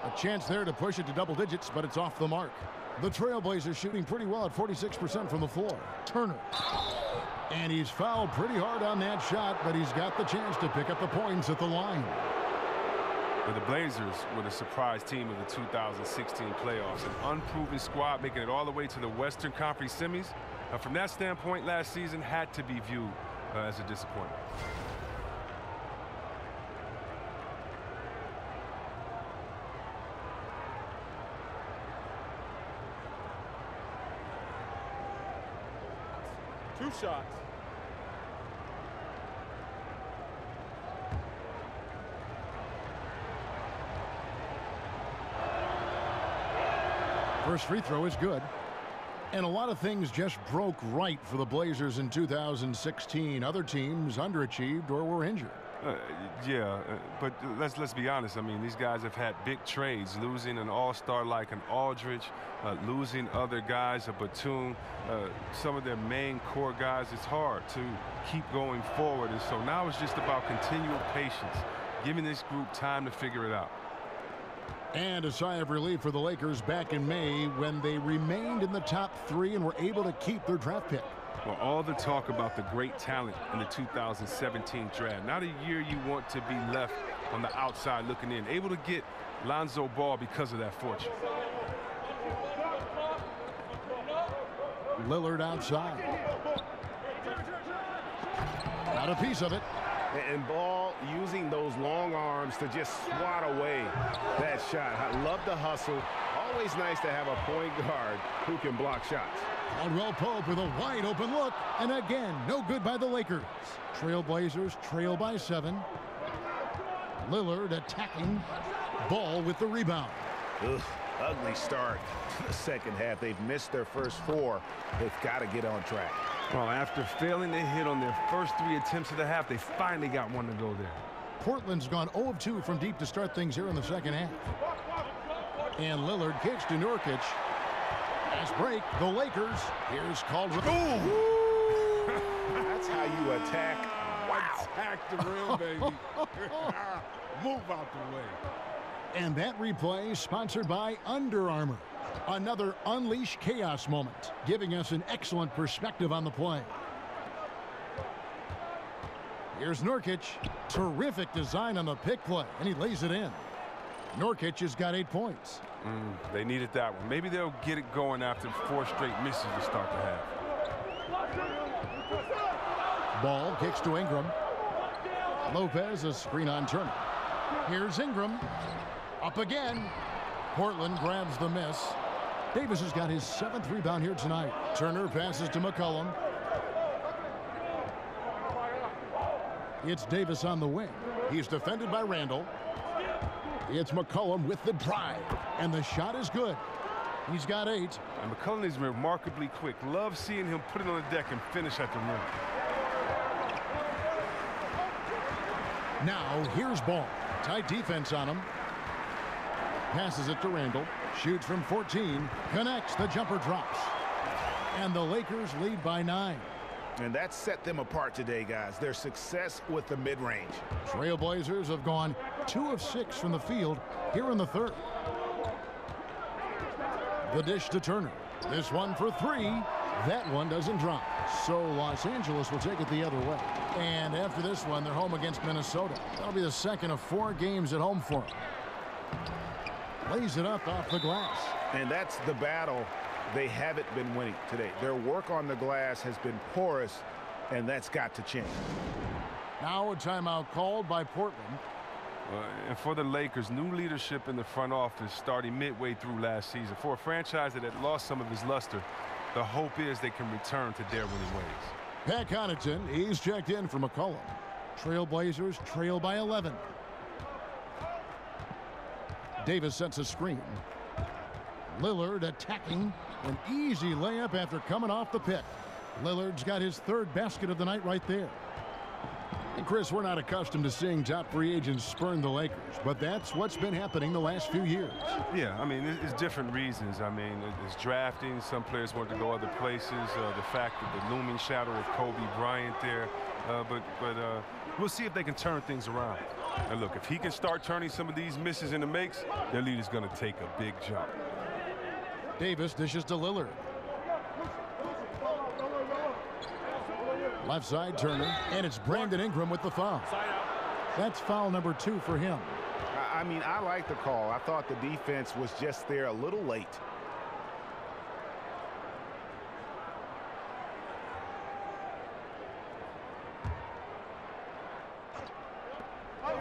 A chance there to push it to double digits, but it's off the mark. The Trailblazers shooting pretty well at 46% from the floor. Turner. And he's fouled pretty hard on that shot, but he's got the chance to pick up the points at the line.
But the Blazers were the surprise team of the 2016 playoffs. An unproven squad making it all the way to the Western Conference semis. From that standpoint, last season had to be viewed as a disappointment.
Two shots.
First free throw is good. And a lot of things just broke right for the Blazers in 2016. Other teams underachieved or were injured.
But let's be honest. I mean, these guys have had big trades, losing an all-star like an Aldridge, losing other guys, a Batum, some of their main core guys. It's hard to keep going forward. And so now it's just about continual patience, giving this group time to figure it out.
And a sigh of relief for the Lakers back in May when they remained in the top 3 and were able to keep their draft pick.
Well, all the talk about the great talent in the 2017 draft. Not a year you want to be left on the outside looking in. Able to get Lonzo Ball because of that fortune.
Lillard outside. Got a piece of it.
And Ball using those long arms to just swat away that shot. I love the hustle. Always nice to have a point guard who can block shots.
Caldwell Pope with a wide open look. And again, no good by the Lakers. Trailblazers trail by 7. Lillard attacking. Ball with the rebound.
Ugh, ugly start to the second half. They've missed their first 4. They've got to get on track.
Well, after failing to hit on their first 3 attempts of the half, they finally got one to go there.
Portland's gone 0 of 2 from deep to start things here in the second half. And Lillard kicks to Nurkic. Fast break, the Lakers. Here's Caldwell.
That's how you attack.
Wow. Attack the rim, baby. Move out the way.
And that replay sponsored by Under Armour. Another Unleash Chaos moment, giving us an excellent perspective on the play. Here's Nurkic. Terrific design on the pick play, and he lays it in. Nurkic has got 8 points.
They needed that one. Maybe they'll get it going after 4 straight misses to start the half.
Ball kicks to Ingram. Lopez, a screen on Turner. Here's Ingram. Up again. Portland grabs the miss. Davis has got his 7th rebound here tonight. Turner passes to McCollum. It's Davis on the wing. He's defended by Randall. It's McCollum with the drive. And the shot is good. He's got 8.
And McCollum is remarkably quick. Love seeing him put it on the deck and finish at the rim.
Now, here's Ball. Tight defense on him. Passes it to Randall. Shoots from 14. Connects. The jumper drops. And the Lakers lead by 9.
And that set them apart today, guys. Their success with the mid-range.
Trailblazers have gone 2 of 6 from the field here in the third. The dish to Turner. This one for 3. That one doesn't drop. So Los Angeles will take it the other way. And after this one, they're home against Minnesota. That'll be the second of 4 games at home for them. Lays it up off the glass.
And that's the battle they haven't been winning today. Their work on the glass has been porous, and that's got to change.
Now a timeout called by Portland.
And for the Lakers, new leadership in the front office starting midway through last season. For a franchise that had lost some of his luster, the hope is they can return to their winning ways.
Pat Connaughton, he's checked in for McCollum. Trailblazers trail by 11. Davis sets a screen. Lillard attacking. An easy layup after coming off the pick. Lillard's got his 3rd basket of the night right there. And Chris, we're not accustomed to seeing top free agents spurn the Lakers, but that's what's been happening the last few years.
Yeah, I mean, it's different reasons. I mean, it's drafting. Some players want to go other places. The fact that the looming shadow of Kobe Bryant there. But we'll see if they can turn things around. And look, if he can start turning some of these misses into makes, their lead is going to take a big jump.
Davis dishes to Lillard. Left side, Turner, and it's Brandon Ingram with the foul. That's foul number 2 for him.
I mean, I like the call. I thought the defense was just there a little late.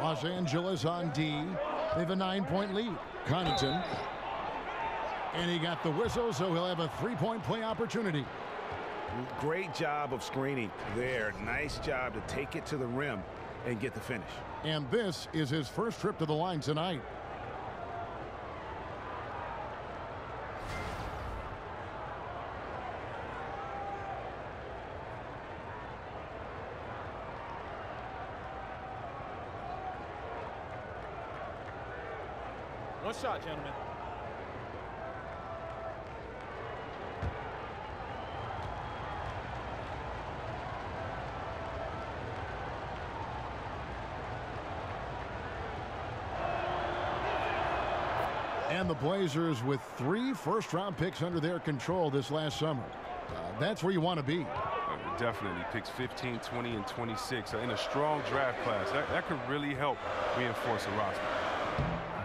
Los Angeles on D. They have a 9-point lead. Connaughton. And he got the whistle, so he'll have a 3-point play opportunity.
Great job of screening there. Nice job to take it to the rim and get the finish.
And this is his first trip to the line tonight.
One shot, gentlemen.
And the Blazers with 3 first-round picks under their control this last summer. That's where you want to be.
Definitely. Picks 15, 20, and 26 in a strong draft class. That could really help reinforce a roster.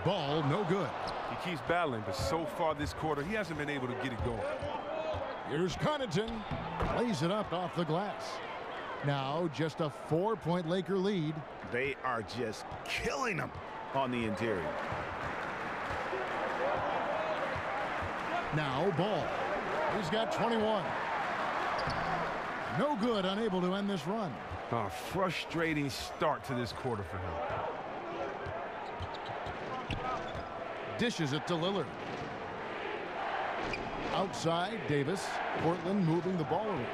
Ball, no good.
He keeps battling, but so far this quarter, he hasn't been able to get it going.
Here's Connaughton. Lays it up off the glass. Now just a 4-point Laker lead.
They are just killing them on the interior.
Now Ball. He's got 21. No good, unable to end this run.
A frustrating start to this quarter for him.
Dishes it to Lillard. Outside, Davis. Portland moving the ball around.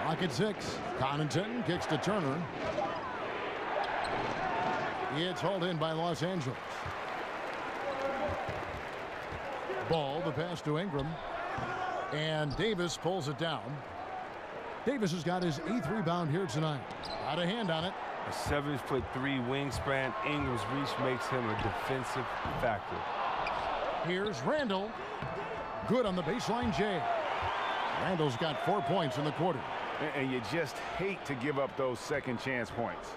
Clock at 6. Connaughton kicks to Turner. It's hauled in by Los Angeles. Ball, the pass to Ingram. And Davis pulls it down. Davis has got his 8th rebound here tonight. Got a hand on it.
A 7'3" wingspan. Ingram's reach makes him a defensive factor.
Here's Randall. Good on the baseline, Jay. Randall's got 4 points in the quarter.
And you just hate to give up those second chance points.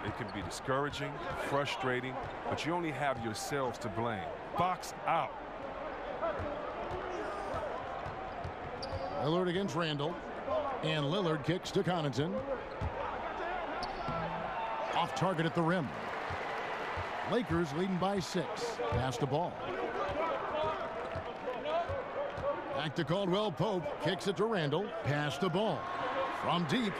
It can be discouraging, frustrating, but you only have yourselves to blame. Box out.
Lillard against Randall. And Lillard kicks to Connaughton. Off target at the rim. Lakers leading by 6. Pass the ball. Back to Caldwell Pope. Kicks it to Randall. Pass the ball. From deep.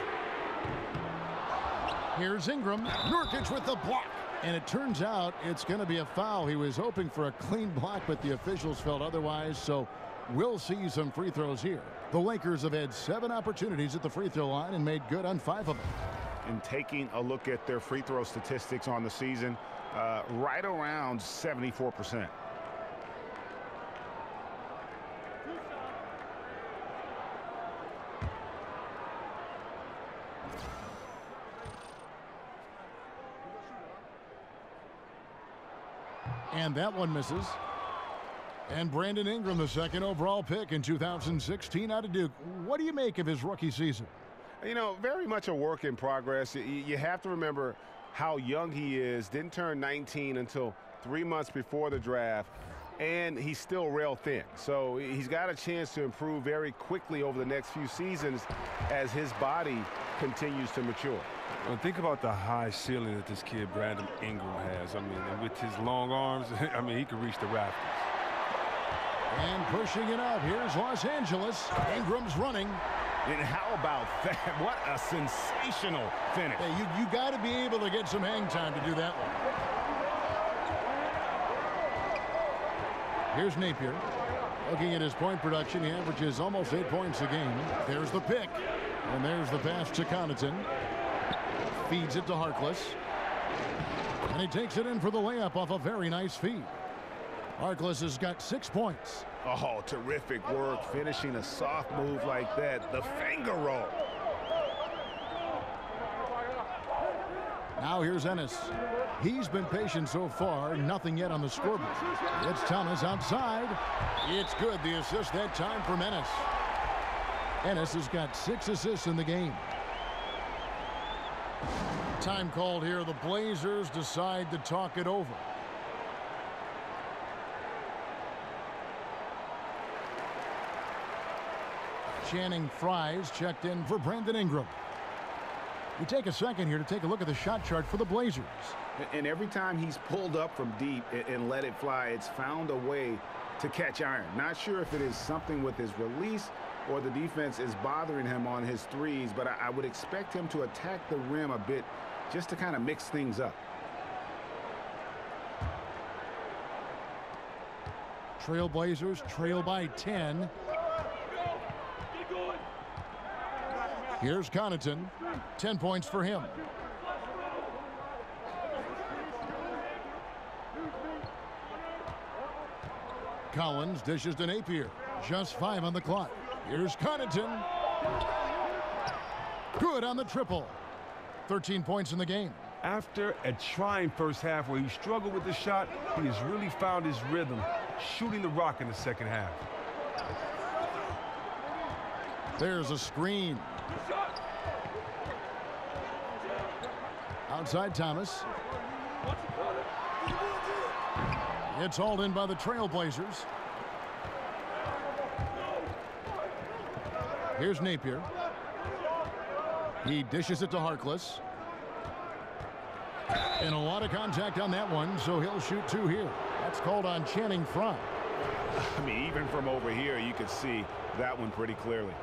Here's Ingram. Nurkic with the block. And it turns out it's going to be a foul. He was hoping for a clean block, but the officials felt otherwise. So we'll see some free throws here. The Lakers have had 7 opportunities at the free throw line and made good on 5 of them.
And taking a look at their free throw statistics on the season, right around 74%.
And that one misses. And Brandon Ingram, the 2nd overall pick in 2016 out of Duke. What do you make of his rookie season?
You know, very much a work in progress. You have to remember how young he is. Didn't turn 19 until 3 months before the draft. And he's still rail thin. So he's got a chance to improve very quickly over the next few seasons as his body continues to mature.
Well, think about the high ceiling that this kid Brandon Ingram has. I mean, and with his long arms, I mean, he could reach the rafters.
And pushing it up, here's Los Angeles. Ingram's running.
And how about that? What a sensational finish.
Hey, you got to be able to get some hang time to do that one. Here's Napier. Looking at his point production, he averages almost 8 points a game. There's the pick. And there's the pass to Connaughton. Feeds it to Harkless. And he takes it in for the layup off a very nice feed. Harkless has got 6 points.
Oh, terrific work finishing a soft move like that. The finger roll.
Now here's Ennis. He's been patient so far. Nothing yet on the scoreboard. It's Thomas outside. It's good. The assist that time from Ennis. Ennis has got 6 assists in the game. Time called here. The Blazers decide to talk it over. Channing Frye's checked in for Brandon Ingram. We take a second here to take a look at the shot chart for the Blazers.
And every time he's pulled up from deep and let it fly, it's found a way to catch iron. Not sure if it is something with his release or the defense is bothering him on his threes, but I would expect him to attack the rim a bit just to kind of mix things up.
Trailblazers trail by 10. Here's Connaughton. 10 points for him. Collins dishes to Napier. Just 5 on the clock. Here's Connaughton. Good on the triple. 13 points in the game.
After a trying first half where he struggled with the shot, he has really found his rhythm, shooting the rock in the second half.
There's a screen. Outside Thomas. It's hauled in by the Trailblazers. Here's Napier. He dishes it to Harkless. And a lot of contact on that one, so he'll shoot 2 here. That's called on Channing Frye.
I mean, even from over here, you could see that one pretty clearly.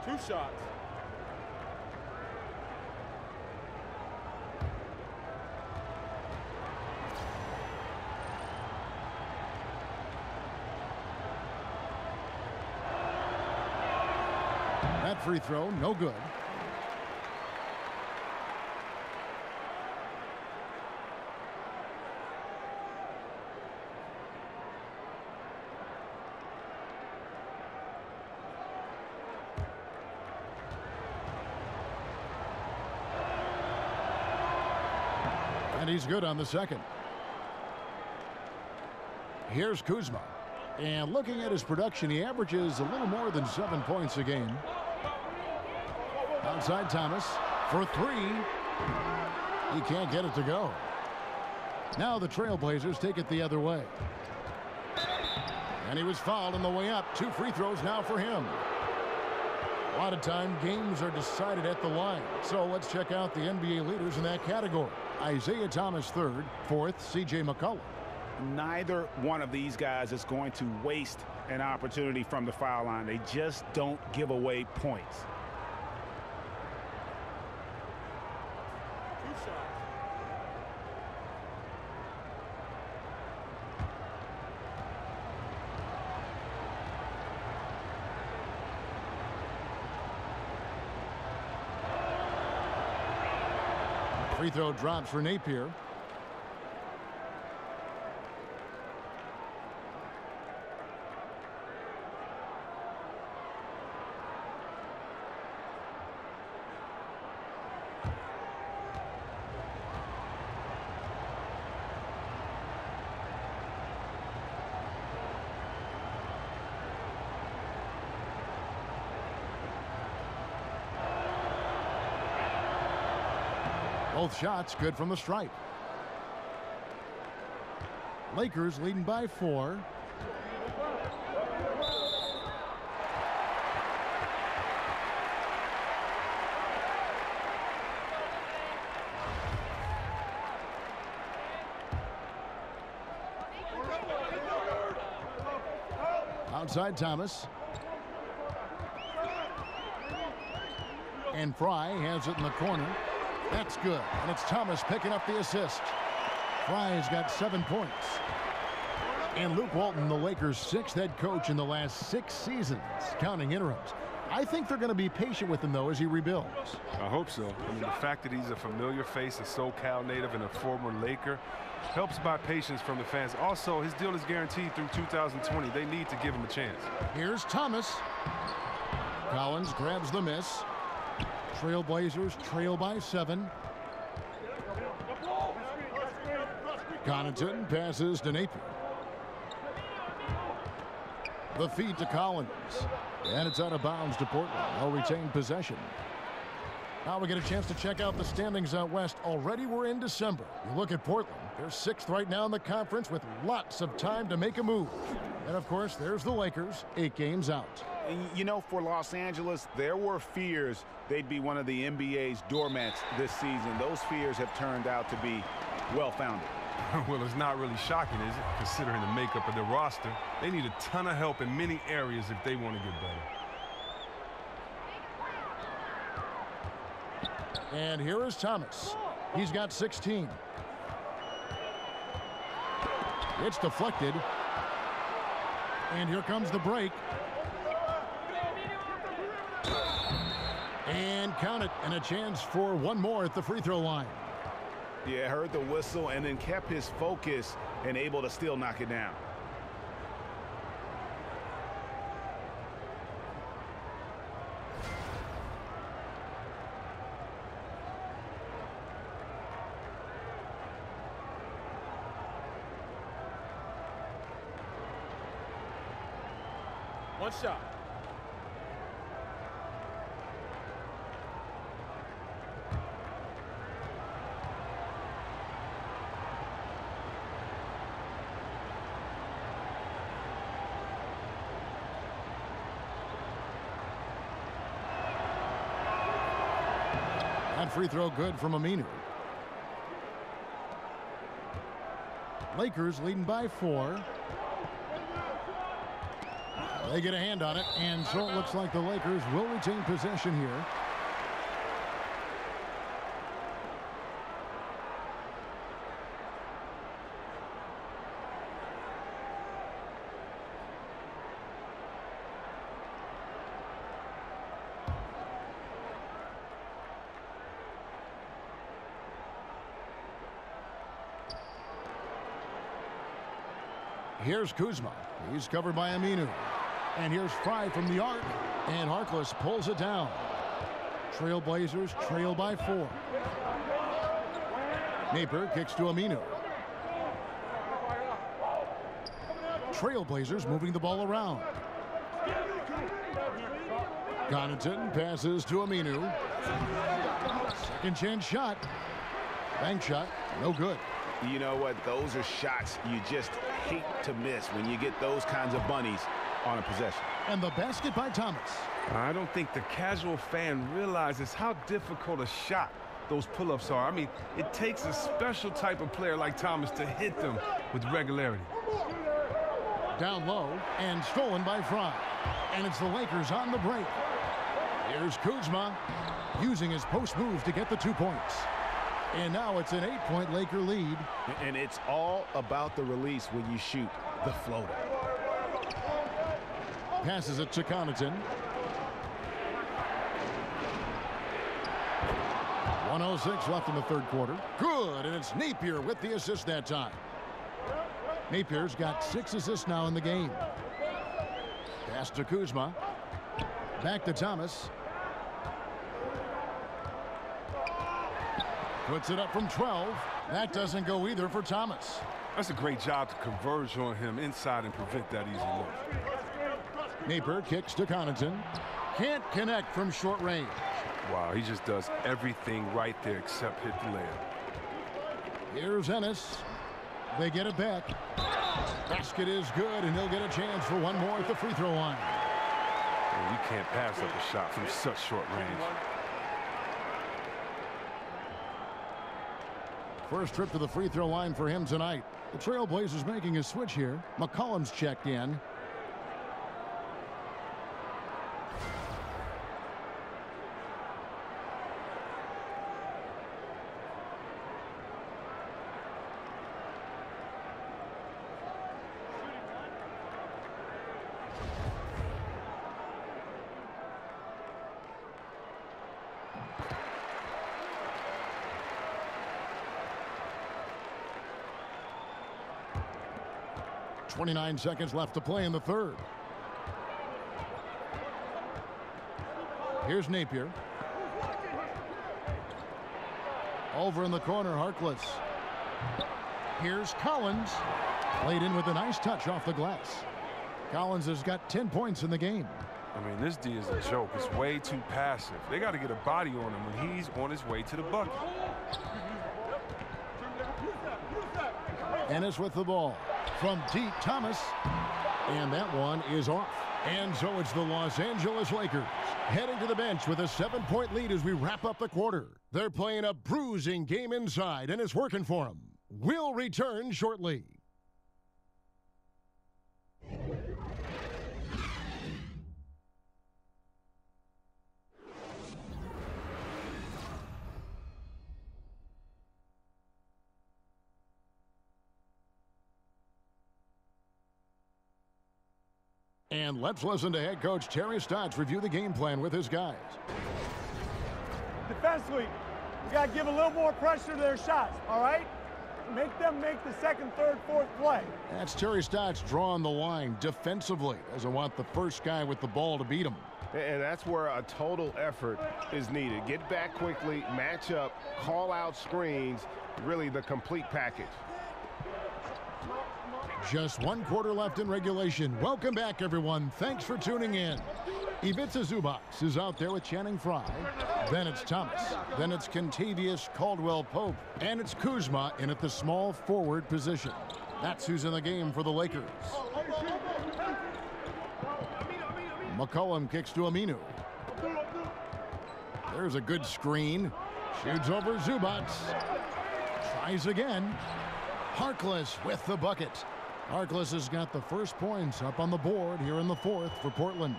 Two shots.
That free throw, no good. And he's good on the second. Here's Kuzma. And looking at his production, he averages a little more than 7 points a game. Outside Thomas for three. He can't get it to go. Now the Trailblazers take it the other way. And he was fouled on the way up. 2 free throws now for him. A lot of time, games are decided at the line. So let's check out the NBA leaders in that category. Isaiah Thomas third, fourth, C.J. McCollum.
Neither one of these guys is going to waste an opportunity from the foul line. They just don't give away points.
Free throw drops for Napier. Both shots good from the stripe. Lakers leading by 4. Outside Thomas. And Fry has it in the corner. That's good, and it's Thomas picking up the assist. Fry's got 7 points. And Luke Walton, the Lakers' 6th head coach in the last 6 seasons, counting interims. I think they're going to be patient with him, though, as he rebuilds.
I hope so. I mean, the fact that he's a familiar face, a SoCal native, and a former Laker helps buy patience from the fans. Also, his deal is guaranteed through 2020. They need to give him a chance.
Here's Thomas. Collins grabs the miss. Trailblazers trail by 7. Connaughton passes to Napier. The feed to Collins. And it's out of bounds to Portland. They'll retain possession. Now we get a chance to check out the standings out west. Already we're in December. You look at Portland. They're 6th right now in the conference with lots of time to make a move. And of course, there's the Lakers, 8 games out.
You know, for Los Angeles, there were fears they'd be one of the NBA's doormats this season. Those fears have turned out to be well-founded.
Well, it's not really shocking, is it? Considering the makeup of their roster, they need a ton of help in many areas if they want to get better.
And here is Thomas. He's got 16. It's deflected. And here comes the break. And count it, and a chance for one more at the free throw line.
Yeah, heard the whistle and then kept his focus and able to still knock it down.
One shot.
That free throw good from Aminu. Lakers leading by 4. They get a hand on it, and so it looks like the Lakers will retain possession here. Here's Kuzma. He's covered by Aminu. And here's Fry from the arc. And Harkless pulls it down. Trailblazers trail by 4. Napier kicks to Aminu. Trailblazers moving the ball around. Connaughton passes to Aminu. Second chance shot. Bank shot, no good.
You know what? Those are shots you just hate to miss when you get those kinds of bunnies on a possession.
And the basket by Thomas.
I don't think the casual fan realizes how difficult a shot those pull-ups are. I mean, it takes a special type of player like Thomas to hit them with regularity.
Down low and stolen by Fry. And it's the Lakers on the break. Here's Kuzma using his post move to get the 2 points. And now it's an 8-point Laker lead.
And it's all about the release when you shoot the floater.
Passes it to Connaughton. 1:06 left in the third quarter. Good, and it's Napier with the assist that time. Napier's got 6 assists now in the game. Pass to Kuzma. Back to Thomas. Puts it up from 12. That doesn't go either for Thomas.
That's a great job to converge on him inside and prevent that easy look.
Napier kicks to Connaughton. Can't connect from short range.
Wow, he just does everything right there except hit the layup.
Here's Ennis. They get it back. Basket is good, and he'll get a chance for one more at the free throw line.
Man, you can't pass up a shot from such short range.
First trip to the free throw line for him tonight. The Trailblazers making a switch here. McCollum's checked in. .29 seconds left to play in the third. Here's Napier. Over in the corner, Harkless. Here's Collins. Played in with a nice touch off the glass. Collins has got 10 points in the game.
I mean, this D is a joke. It's way too passive. They got to get a body on him when he's on his way to the bucket.
Ennis with the ball. From deep, Thomas. And that one is off. And so it's the Los Angeles Lakers heading to the bench with a 7-point lead as we wrap up the quarter. They're playing a bruising game inside, and it's working for them. We'll return shortly. And let's listen to head coach Terry Stotts review the game plan with his guys.
Defensively, we got to give a little more pressure to their shots, all right? Make them make the second, third, fourth play.
That's Terry Stotts drawing the line defensively. Doesn't want the first guy with the ball to beat him.
And that's where a total effort is needed. Get back quickly, match up, call out screens, really the complete package.
Just 1 quarter left in regulation. Welcome back, everyone. Thanks for tuning in. Ivica Zubac is out there with Channing Frye. Then it's Thomas. Then it's Kentavious Caldwell-Pope. And it's Kuzma in at the small forward position. That's who's in the game for the Lakers. McCollum kicks to Aminu. There's a good screen. Shoots over Zubac. Tries again. Harkless with the bucket. Harkless has got the first points up on the board here in the fourth for Portland.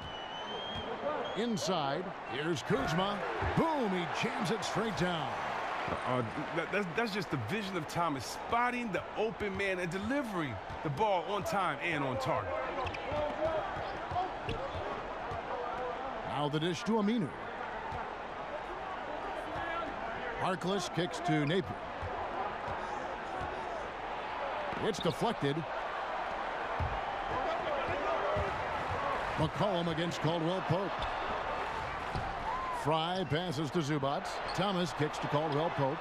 Inside, here's Kuzma. Boom, he jams it straight down.
That's just the vision of Thomas, spotting the open man and delivering the ball on time and on target.
Now the dish to Aminu. Harkless kicks to Napier. It's deflected. McCollum against Caldwell-Pope. Frye passes to Zubac. Thomas kicks to Caldwell-Pope.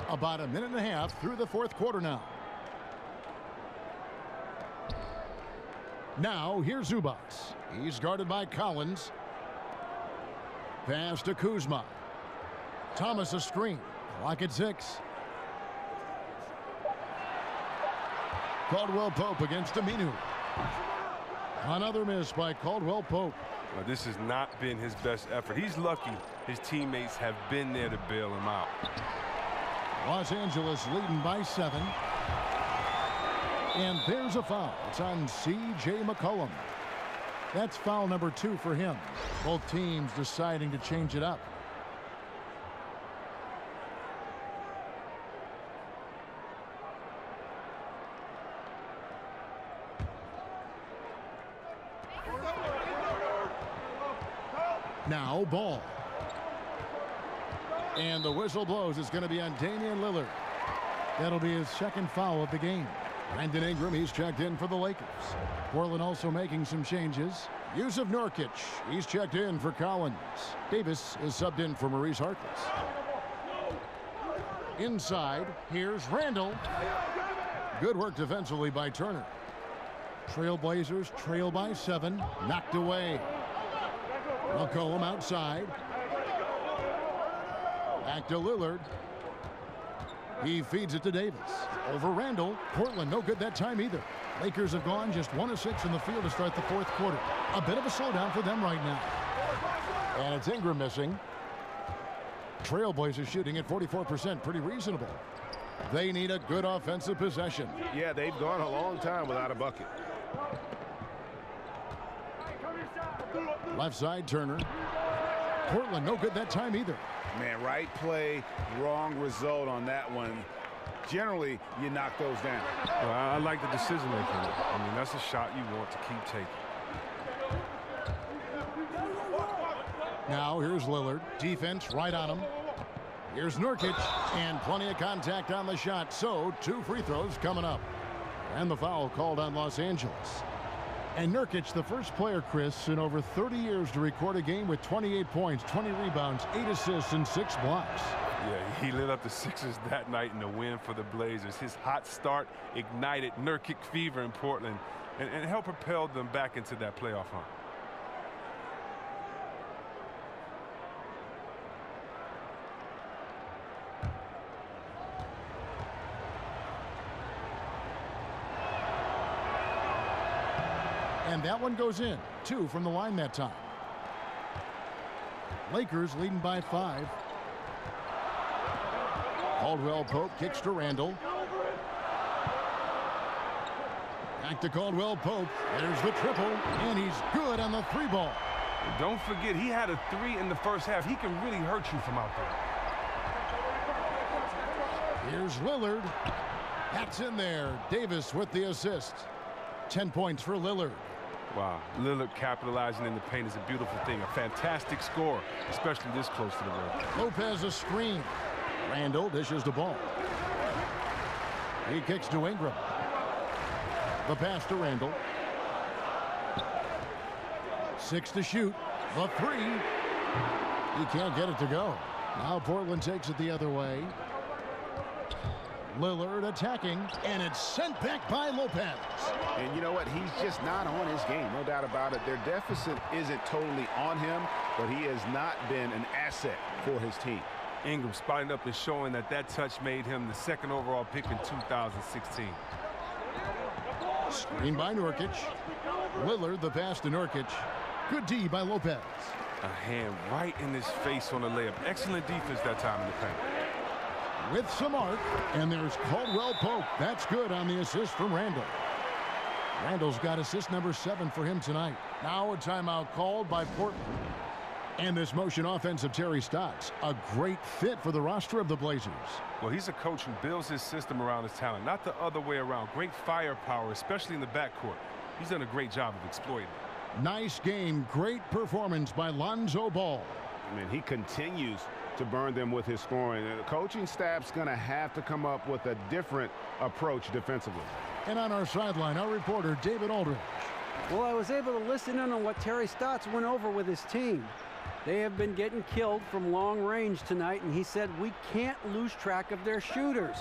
About a minute and a half through the fourth quarter now. Now here's Zubac. He's guarded by Collins. Pass to Kuzma. Thomas a screen. Clock at 6. Caldwell Pope against Aminu. Another miss by Caldwell Pope.
Well, this has not been his best effort. He's lucky his teammates have been there to bail him out.
Los Angeles leading by 7. And there's a foul. It's on C.J. McCollum. That's foul number 2 for him. Both teams deciding to change it up. Now ball. And the whistle blows. It's going to be on Damian Lillard. That'll be his second foul of the game. Brandon Ingram, he's checked in for the Lakers. Portland also making some changes. Yusuf Nurkic, he's checked in for Collins. Davis is subbed in for Maurice Harkless. Inside, here's Randall. Good work defensively by Turner. Trailblazers trail by 7. Knocked away. McCollum outside. Back to Lillard. He feeds it to Davis. Over Randall. Portland no good that time either. Lakers have gone just 1 of 6 in the field to start the fourth quarter. A bit of a slowdown for them right now. And it's Ingram missing. Trailblazers shooting at 44%. Pretty reasonable. They need a good offensive possession.
Yeah, they've gone a long time without a bucket.
Left side, Turner. Portland no good that time either.
Man, right play, wrong result on that one. Generally, you knock those down.
Well, I like the decision making. I mean, that's a shot you want to keep taking.
Now here's Lillard. Defense right on him. Here's Nurkic, and plenty of contact on the shot. So 2 free throws coming up. And the foul called on Los Angeles. And Nurkic, the first player, Chris, in over 30 years to record a game with 28 points, 20 rebounds, 8 assists, and 6 blocks.
Yeah, he lit up the Sixers that night in the win for the Blazers. His hot start ignited Nurkic fever in Portland and helped propel them back into that playoff hunt.
And that one goes in. 2 from the line that time. Lakers leading by 5. Caldwell Pope kicks to Randall. Back to Caldwell Pope. There's the triple, and he's good on the 3-ball.
Don't forget, he had a 3 in the first half. He can really hurt you from out there.
Here's Lillard. That's in there. Davis with the assist. 10 points for Lillard.
Wow, Lillard capitalizing in the paint is a beautiful thing. A fantastic score, especially this close to the rim.
Lopez a screen. Randall dishes the ball. He kicks to Ingram. The pass to Randall. 6 to shoot. The 3. He can't get it to go. Now Portland takes it the other way. Lillard attacking, and it's sent back by Lopez.
And you know what? He's just not on his game, no doubt about it. Their deficit isn't totally on him, but he has not been an asset for his team.
Ingram spotting up and showing that touch made him the 2nd overall pick in 2016.
Screen by Nurkic. Lillard, the pass to Nurkic. Good D by Lopez.
A hand right in his face on the layup. Excellent defense that time in the paint.
With some arc, and there's Caldwell Pope. That's good on the assist from Randall. Randall's got assist number 7 for him tonight. Now a timeout called by Portland. And this motion offense of Terry Stotts, a great fit for the roster of the Blazers.
Well, he's a coach who builds his system around his talent, not the other way around. Great firepower, especially in the backcourt. He's done a great job of exploiting it.
Nice game, great performance by Lonzo Ball.
I mean, he continues to burn them with his scoring. The coaching staff's going to have to come up with a different approach defensively.
And on our sideline, our reporter, David Aldridge.
Well, I was able to listen in on what Terry Stotts went over with his team. They have been getting killed from long range tonight, and he said we can't lose track of their shooters.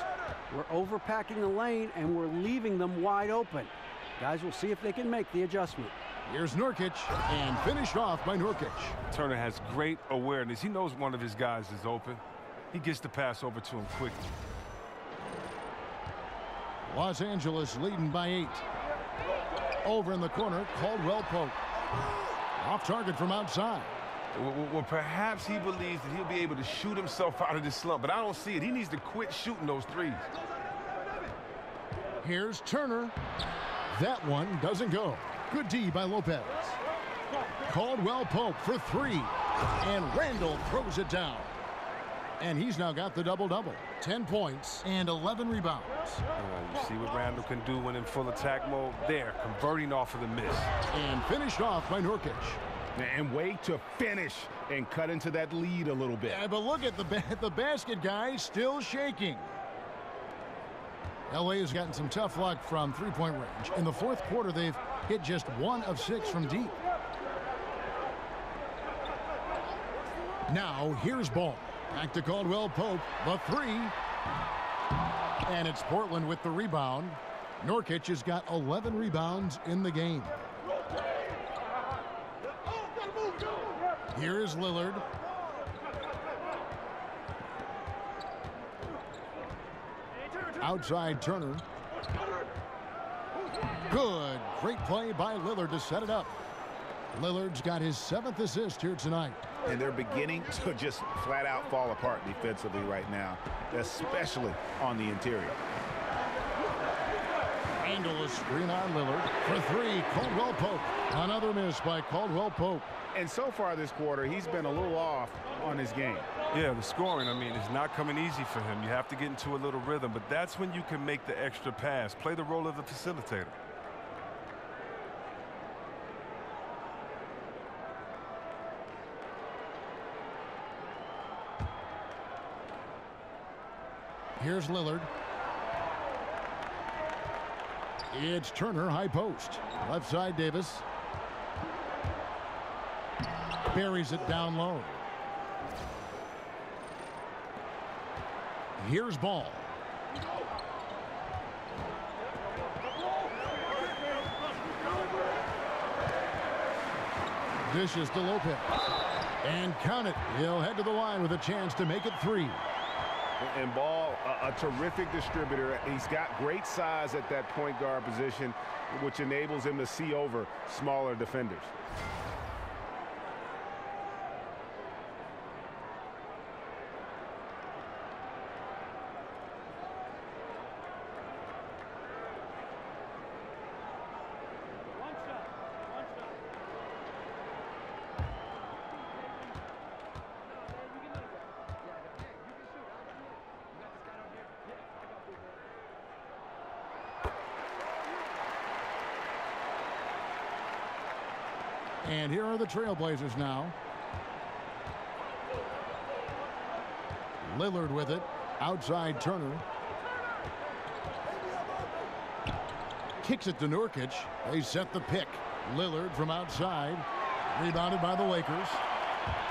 We're overpacking the lane, and we're leaving them wide open. Guys, we'll see if they can make the adjustment.
Here's Nurkic, and finished off by Nurkic.
Turner has great awareness. He knows one of his guys is open. He gets the pass over to him quickly.
Los Angeles leading by 8. Over in the corner, Caldwell Pope. Off target from outside.
Well, perhaps he believes that he'll be able to shoot himself out of this slump, but I don't see it. He needs to quit shooting those threes.
Here's Turner. That one doesn't go. Good D by Lopez. Caldwell Pope for 3. And Randall throws it down. And he's now got the double-double. 10 points and 11 rebounds.
You see what Randall can do when in full attack mode? There, converting off of the miss.
And finished off by Nurkic.
And way to finish and cut into that lead a little bit.
Yeah, but look at the basket, guys, still shaking. LA has gotten some tough luck from three-point range. In the fourth quarter, they've hit just 1 of 6 from deep. Now, here's Ball. Back to Caldwell Pope, the 3. And it's Portland with the rebound. Nurkic has got 11 rebounds in the game. Here is Lillard. Outside Turner. Good. Great play by Lillard to set it up. Lillard's got his 7th assist here tonight.
And they're beginning to just flat out fall apart defensively right now, especially on the interior.
Randall is screen on Lillard for 3. Caldwell Pope. Another miss by Caldwell Pope.
And so far this quarter, he's been a little off on his game.
Yeah, the scoring, I mean, it's not coming easy for him. You have to get into a little rhythm, but that's when you can make the extra pass. Play the role of the facilitator.
Here's Lillard. It's Turner, high post. Left side, Davis. Buries it down low. Here's Ball. Dishes to Lopez. And count it. He'll head to the line with a chance to make it 3.
And Ball, a terrific distributor. He's got great size at that point guard position, which enables him to see over smaller defenders.
And here are the Trailblazers now. Lillard with it. Outside Turner. Kicks it to Nurkic. They set the pick. Lillard from outside. Rebounded by the Lakers.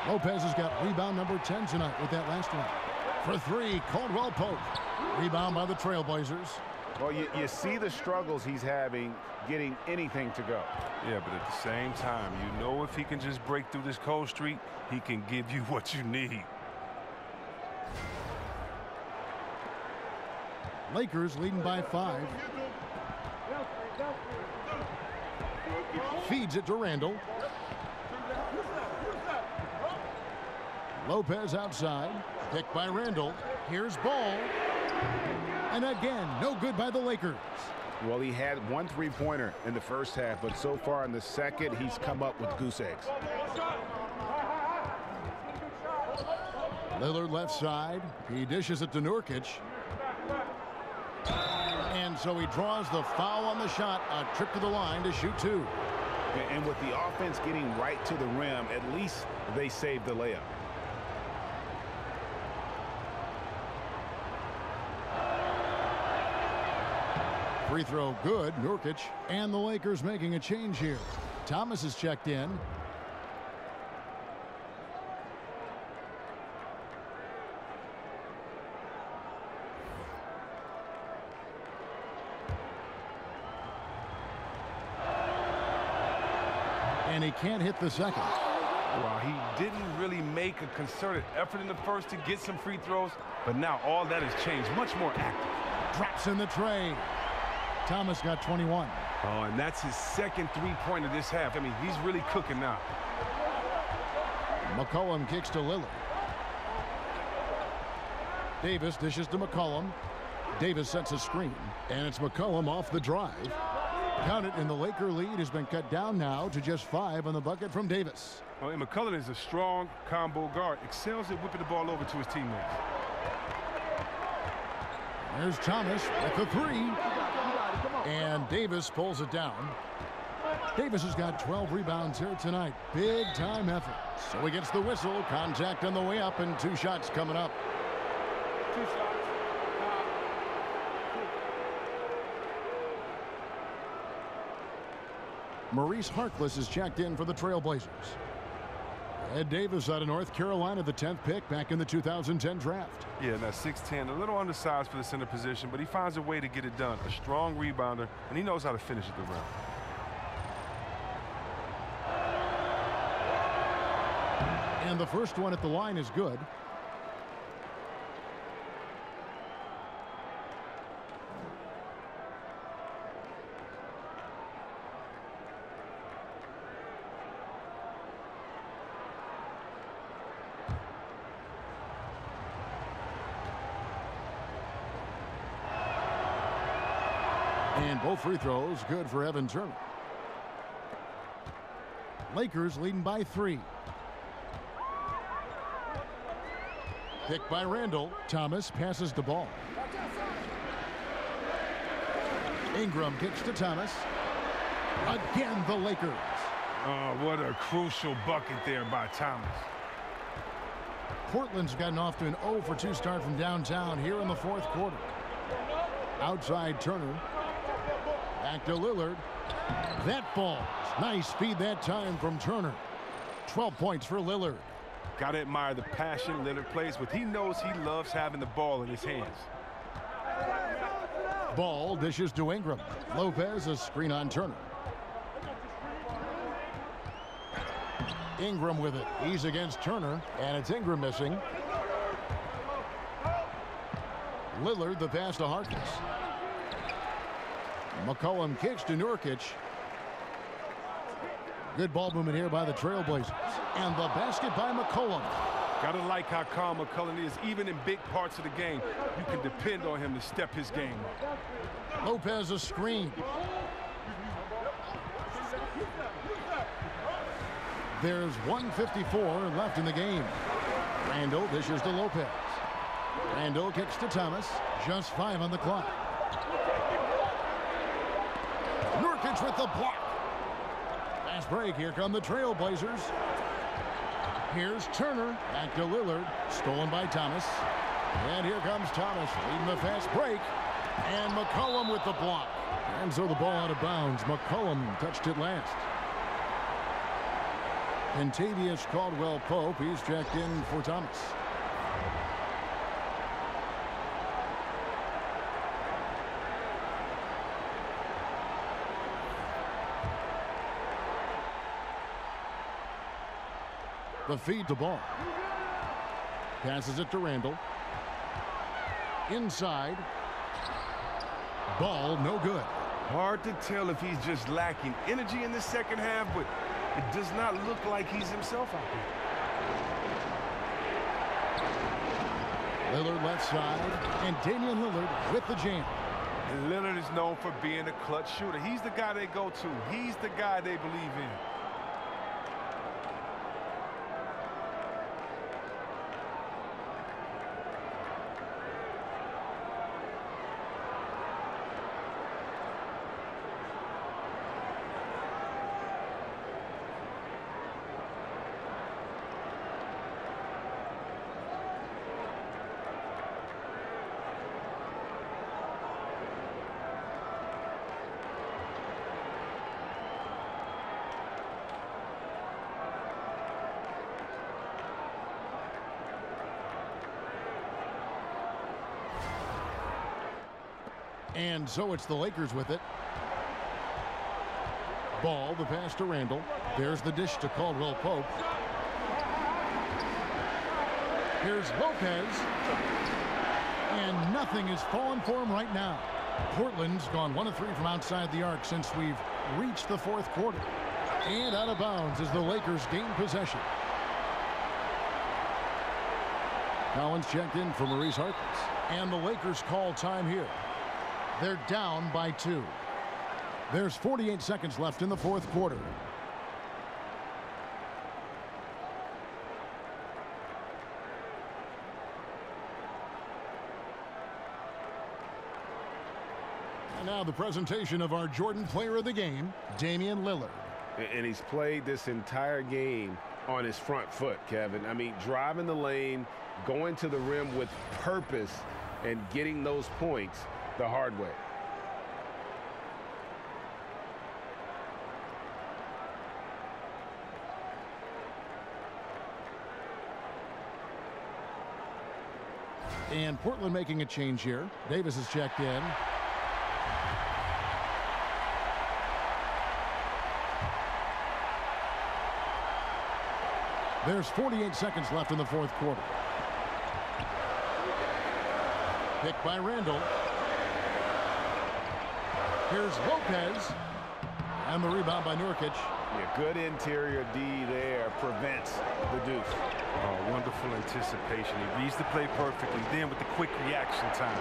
Lopez has got rebound number 10 tonight with that last one. For 3, Caldwell Pope. Rebound by the Trailblazers.
Well, you see the struggles he's having getting anything to go.
Yeah, but at the same time, you know if he can just break through this cold streak, he can give you what you need.
Lakers leading by 5. Feeds it to Randall. Lopez outside. Picked by Randall. Here's Ball. And again, no good by the Lakers.
Well, he had 1 3-pointer in the first half, but so far in the second, he's come up with goose eggs.
Lillard left side. He dishes it to Nurkic. And so he draws the foul on the shot. A trip to the line to shoot 2.
And with the offense getting right to the rim, at least they saved the layup.
Free throw good. Nurkic. And the Lakers making a change here. Thomas is checked in. he can't hit the second.
Well, he didn't really make a concerted effort in the first to get some free throws, but now all that has changed. Much more active.
Drops in the tray. Thomas got 21.
Oh, and that's his second three-pointer this half. I mean, he's really cooking now.
McCollum kicks to Lillard. Davis dishes to McCollum. Davis sets a screen, and it's McCollum off the drive. Count it, and the Laker lead has been cut down now to just 5 on the bucket from Davis.
Oh, and McCollum is a strong combo guard. Excels at whipping the ball over to his teammates.
There's Thomas at the 3. And Davis pulls it down. Davis has got 12 rebounds here tonight. Big time effort. So he gets the whistle. Contact on the way up, and 2 shots coming up.
2 shots.
Maurice Harkless is checked in for the Trailblazers. Ed Davis out of North Carolina, the 10th pick back in the 2010 draft.
Yeah, now 6'10", a little undersized for the center position, but he finds a way to get it done. A strong rebounder, and he knows how to finish at the rim.
And the first one at the line is good. And both free throws good for Evan Turner. Lakers leading by 3. Picked by Randall. Thomas passes the ball. Ingram kicks to Thomas. Again, the Lakers.
Oh, what a crucial bucket there by Thomas.
Portland's gotten off to an 0 for 2 start from downtown here in the 4th quarter. Outside Turner. Back to Lillard. That falls. Nice speed that time from Turner. 12 points for Lillard.
Gotta admire the passion Lillard plays with. He knows he loves having the ball in his hands.
Ball dishes to Ingram. Lopez, a screen on Turner. Ingram with it. He's against Turner, and it's Ingram missing. Lillard, the pass to Harkless. McCollum kicks to Nurkic. Good ball movement here by the Trailblazers. And the basket by McCollum.
Gotta like how calm McCollum is. Even in big parts of the game, you can depend on him to step his game up.
Lopez a screen. There's 1:54 left in the game. Randall dishes to Lopez. Randall kicks to Thomas. Just 5 on the clock. Nurkic with the block. Fast break. Here come the Trailblazers. Here's Turner. Back to Lillard. Stolen by Thomas. And here comes Thomas leading the fast break. And McCollum with the block. And so the ball out of bounds. McCollum touched it last. Kentavious Caldwell-Pope. He's checked in for Thomas. The feed to Ball. Passes it to Randall. Inside. Ball no good.
Hard to tell if he's just lacking energy in the second half, but it does not look like he's himself out there.
Lillard left side, and Damian Lillard with the jam.
And Lillard is known for being a clutch shooter. He's the guy they go to. He's the guy they believe in.
And so it's the Lakers with it. Ball, the pass to Randall. There's the dish to Caldwell Pope. Here's Lopez. And nothing is falling for him right now. Portland's gone 1 of 3 from outside the arc since we've reached the fourth quarter. And out of bounds as the Lakers gain possession. Collins checked in for Maurice Harkless. And the Lakers call time here. They're down by 2. There's 48 seconds left in the fourth quarter. And now the presentation of our Jordan Player of the Game, Damian Lillard.
And he's played this entire game on his front foot, Kevin. I mean, driving the lane, going to the rim with purpose, and getting those points the hard way.
And Portland making a change here. Davis is checked in. There's 48 seconds left in the fourth quarter. Picked by Randall. Here's Lopez. And the rebound by Nurkic.
Yeah, good interior D there prevents the deuce.
Oh, wonderful anticipation. He reads the play perfectly. Then with the quick reaction time.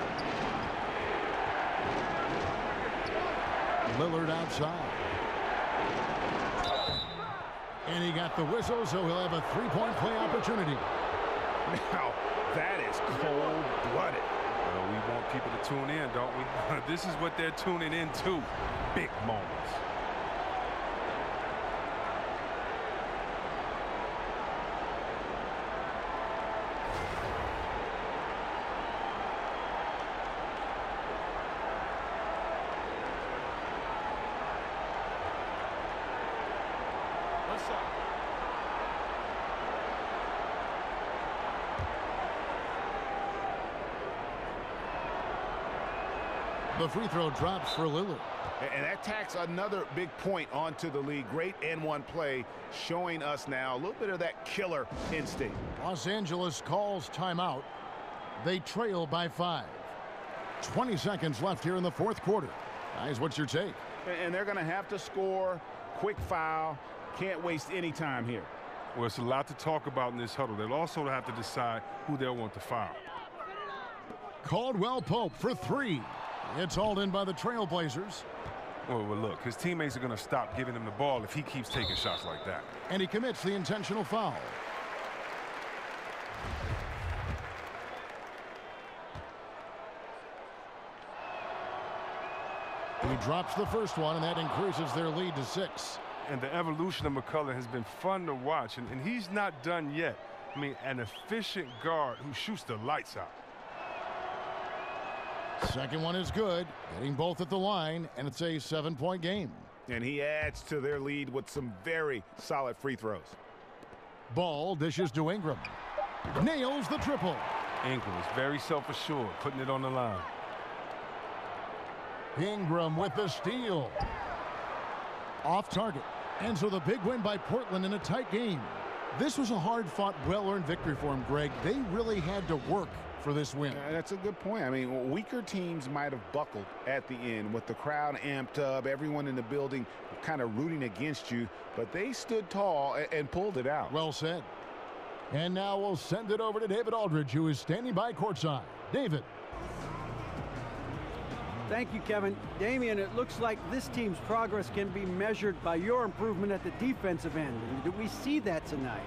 Lillard outside. And he got the whistle, so he'll have a three-point play opportunity.
Now, that is cold-blooded.
Well, we want people to tune in, don't we? This is what they're tuning into. Big moments.
The free throw drops for Lillard.
And that tacks another big point onto the league. Great N1 play, showing us now a little bit of that killer instinct.
Los Angeles calls timeout. They trail by 5. 20 seconds left here in the fourth quarter. Guys, what's your take?
And they're going to have to score. Quick foul. Can't waste any time here.
Well, it's a lot to talk about in this huddle. They'll also have to decide who they'll want to foul.
Caldwell Pope for 3. It's hauled in by the Trailblazers.
Well, look, his teammates are going to stop giving him the ball if he keeps taking shots like that.
And he commits the intentional foul. He drops the first one, and that increases their lead to 6.
And the evolution of McCullough has been fun to watch, and he's not done yet. I mean, an efficient guard who shoots the lights out.
Second one is good, getting both at the line, and it's a 7-point game.
And he adds to their lead with some very solid free throws.
Ball dishes to Ingram. Nails the triple.
Ingram is very self-assured, putting it on the line.
Ingram with the steal. Off target. And so the big win by Portland in a tight game. This was a hard-fought, well-earned victory for him, Greg. They really had to work for this win.
That's a good point. I mean, weaker teams might have buckled at the end with the crowd amped up, everyone in the building kind of rooting against you, but they stood tall and pulled it out.
Well said. And now we'll send it over to David Aldridge, who is standing by courtside. David.
Thank you, Kevin. Damian, it looks like this team's progress can be measured by your improvement at the defensive end. And do we see that tonight?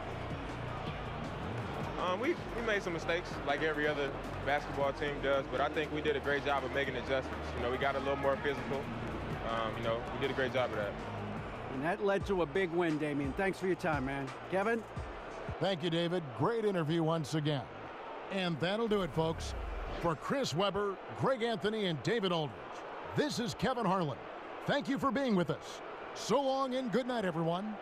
We made some mistakes like every other basketball team does, but I think we did a great job of making adjustments. You know, we got a little more physical. You know, we did a great job of that.
And that led to a big win, Damian. Thanks for your time, man. Kevin?
Thank you, David. Great interview once again. And that'll do it, folks. For Chris Webber, Greg Anthony, and David Aldridge, this is Kevin Harlan. Thank you for being with us. So long and good night, everyone.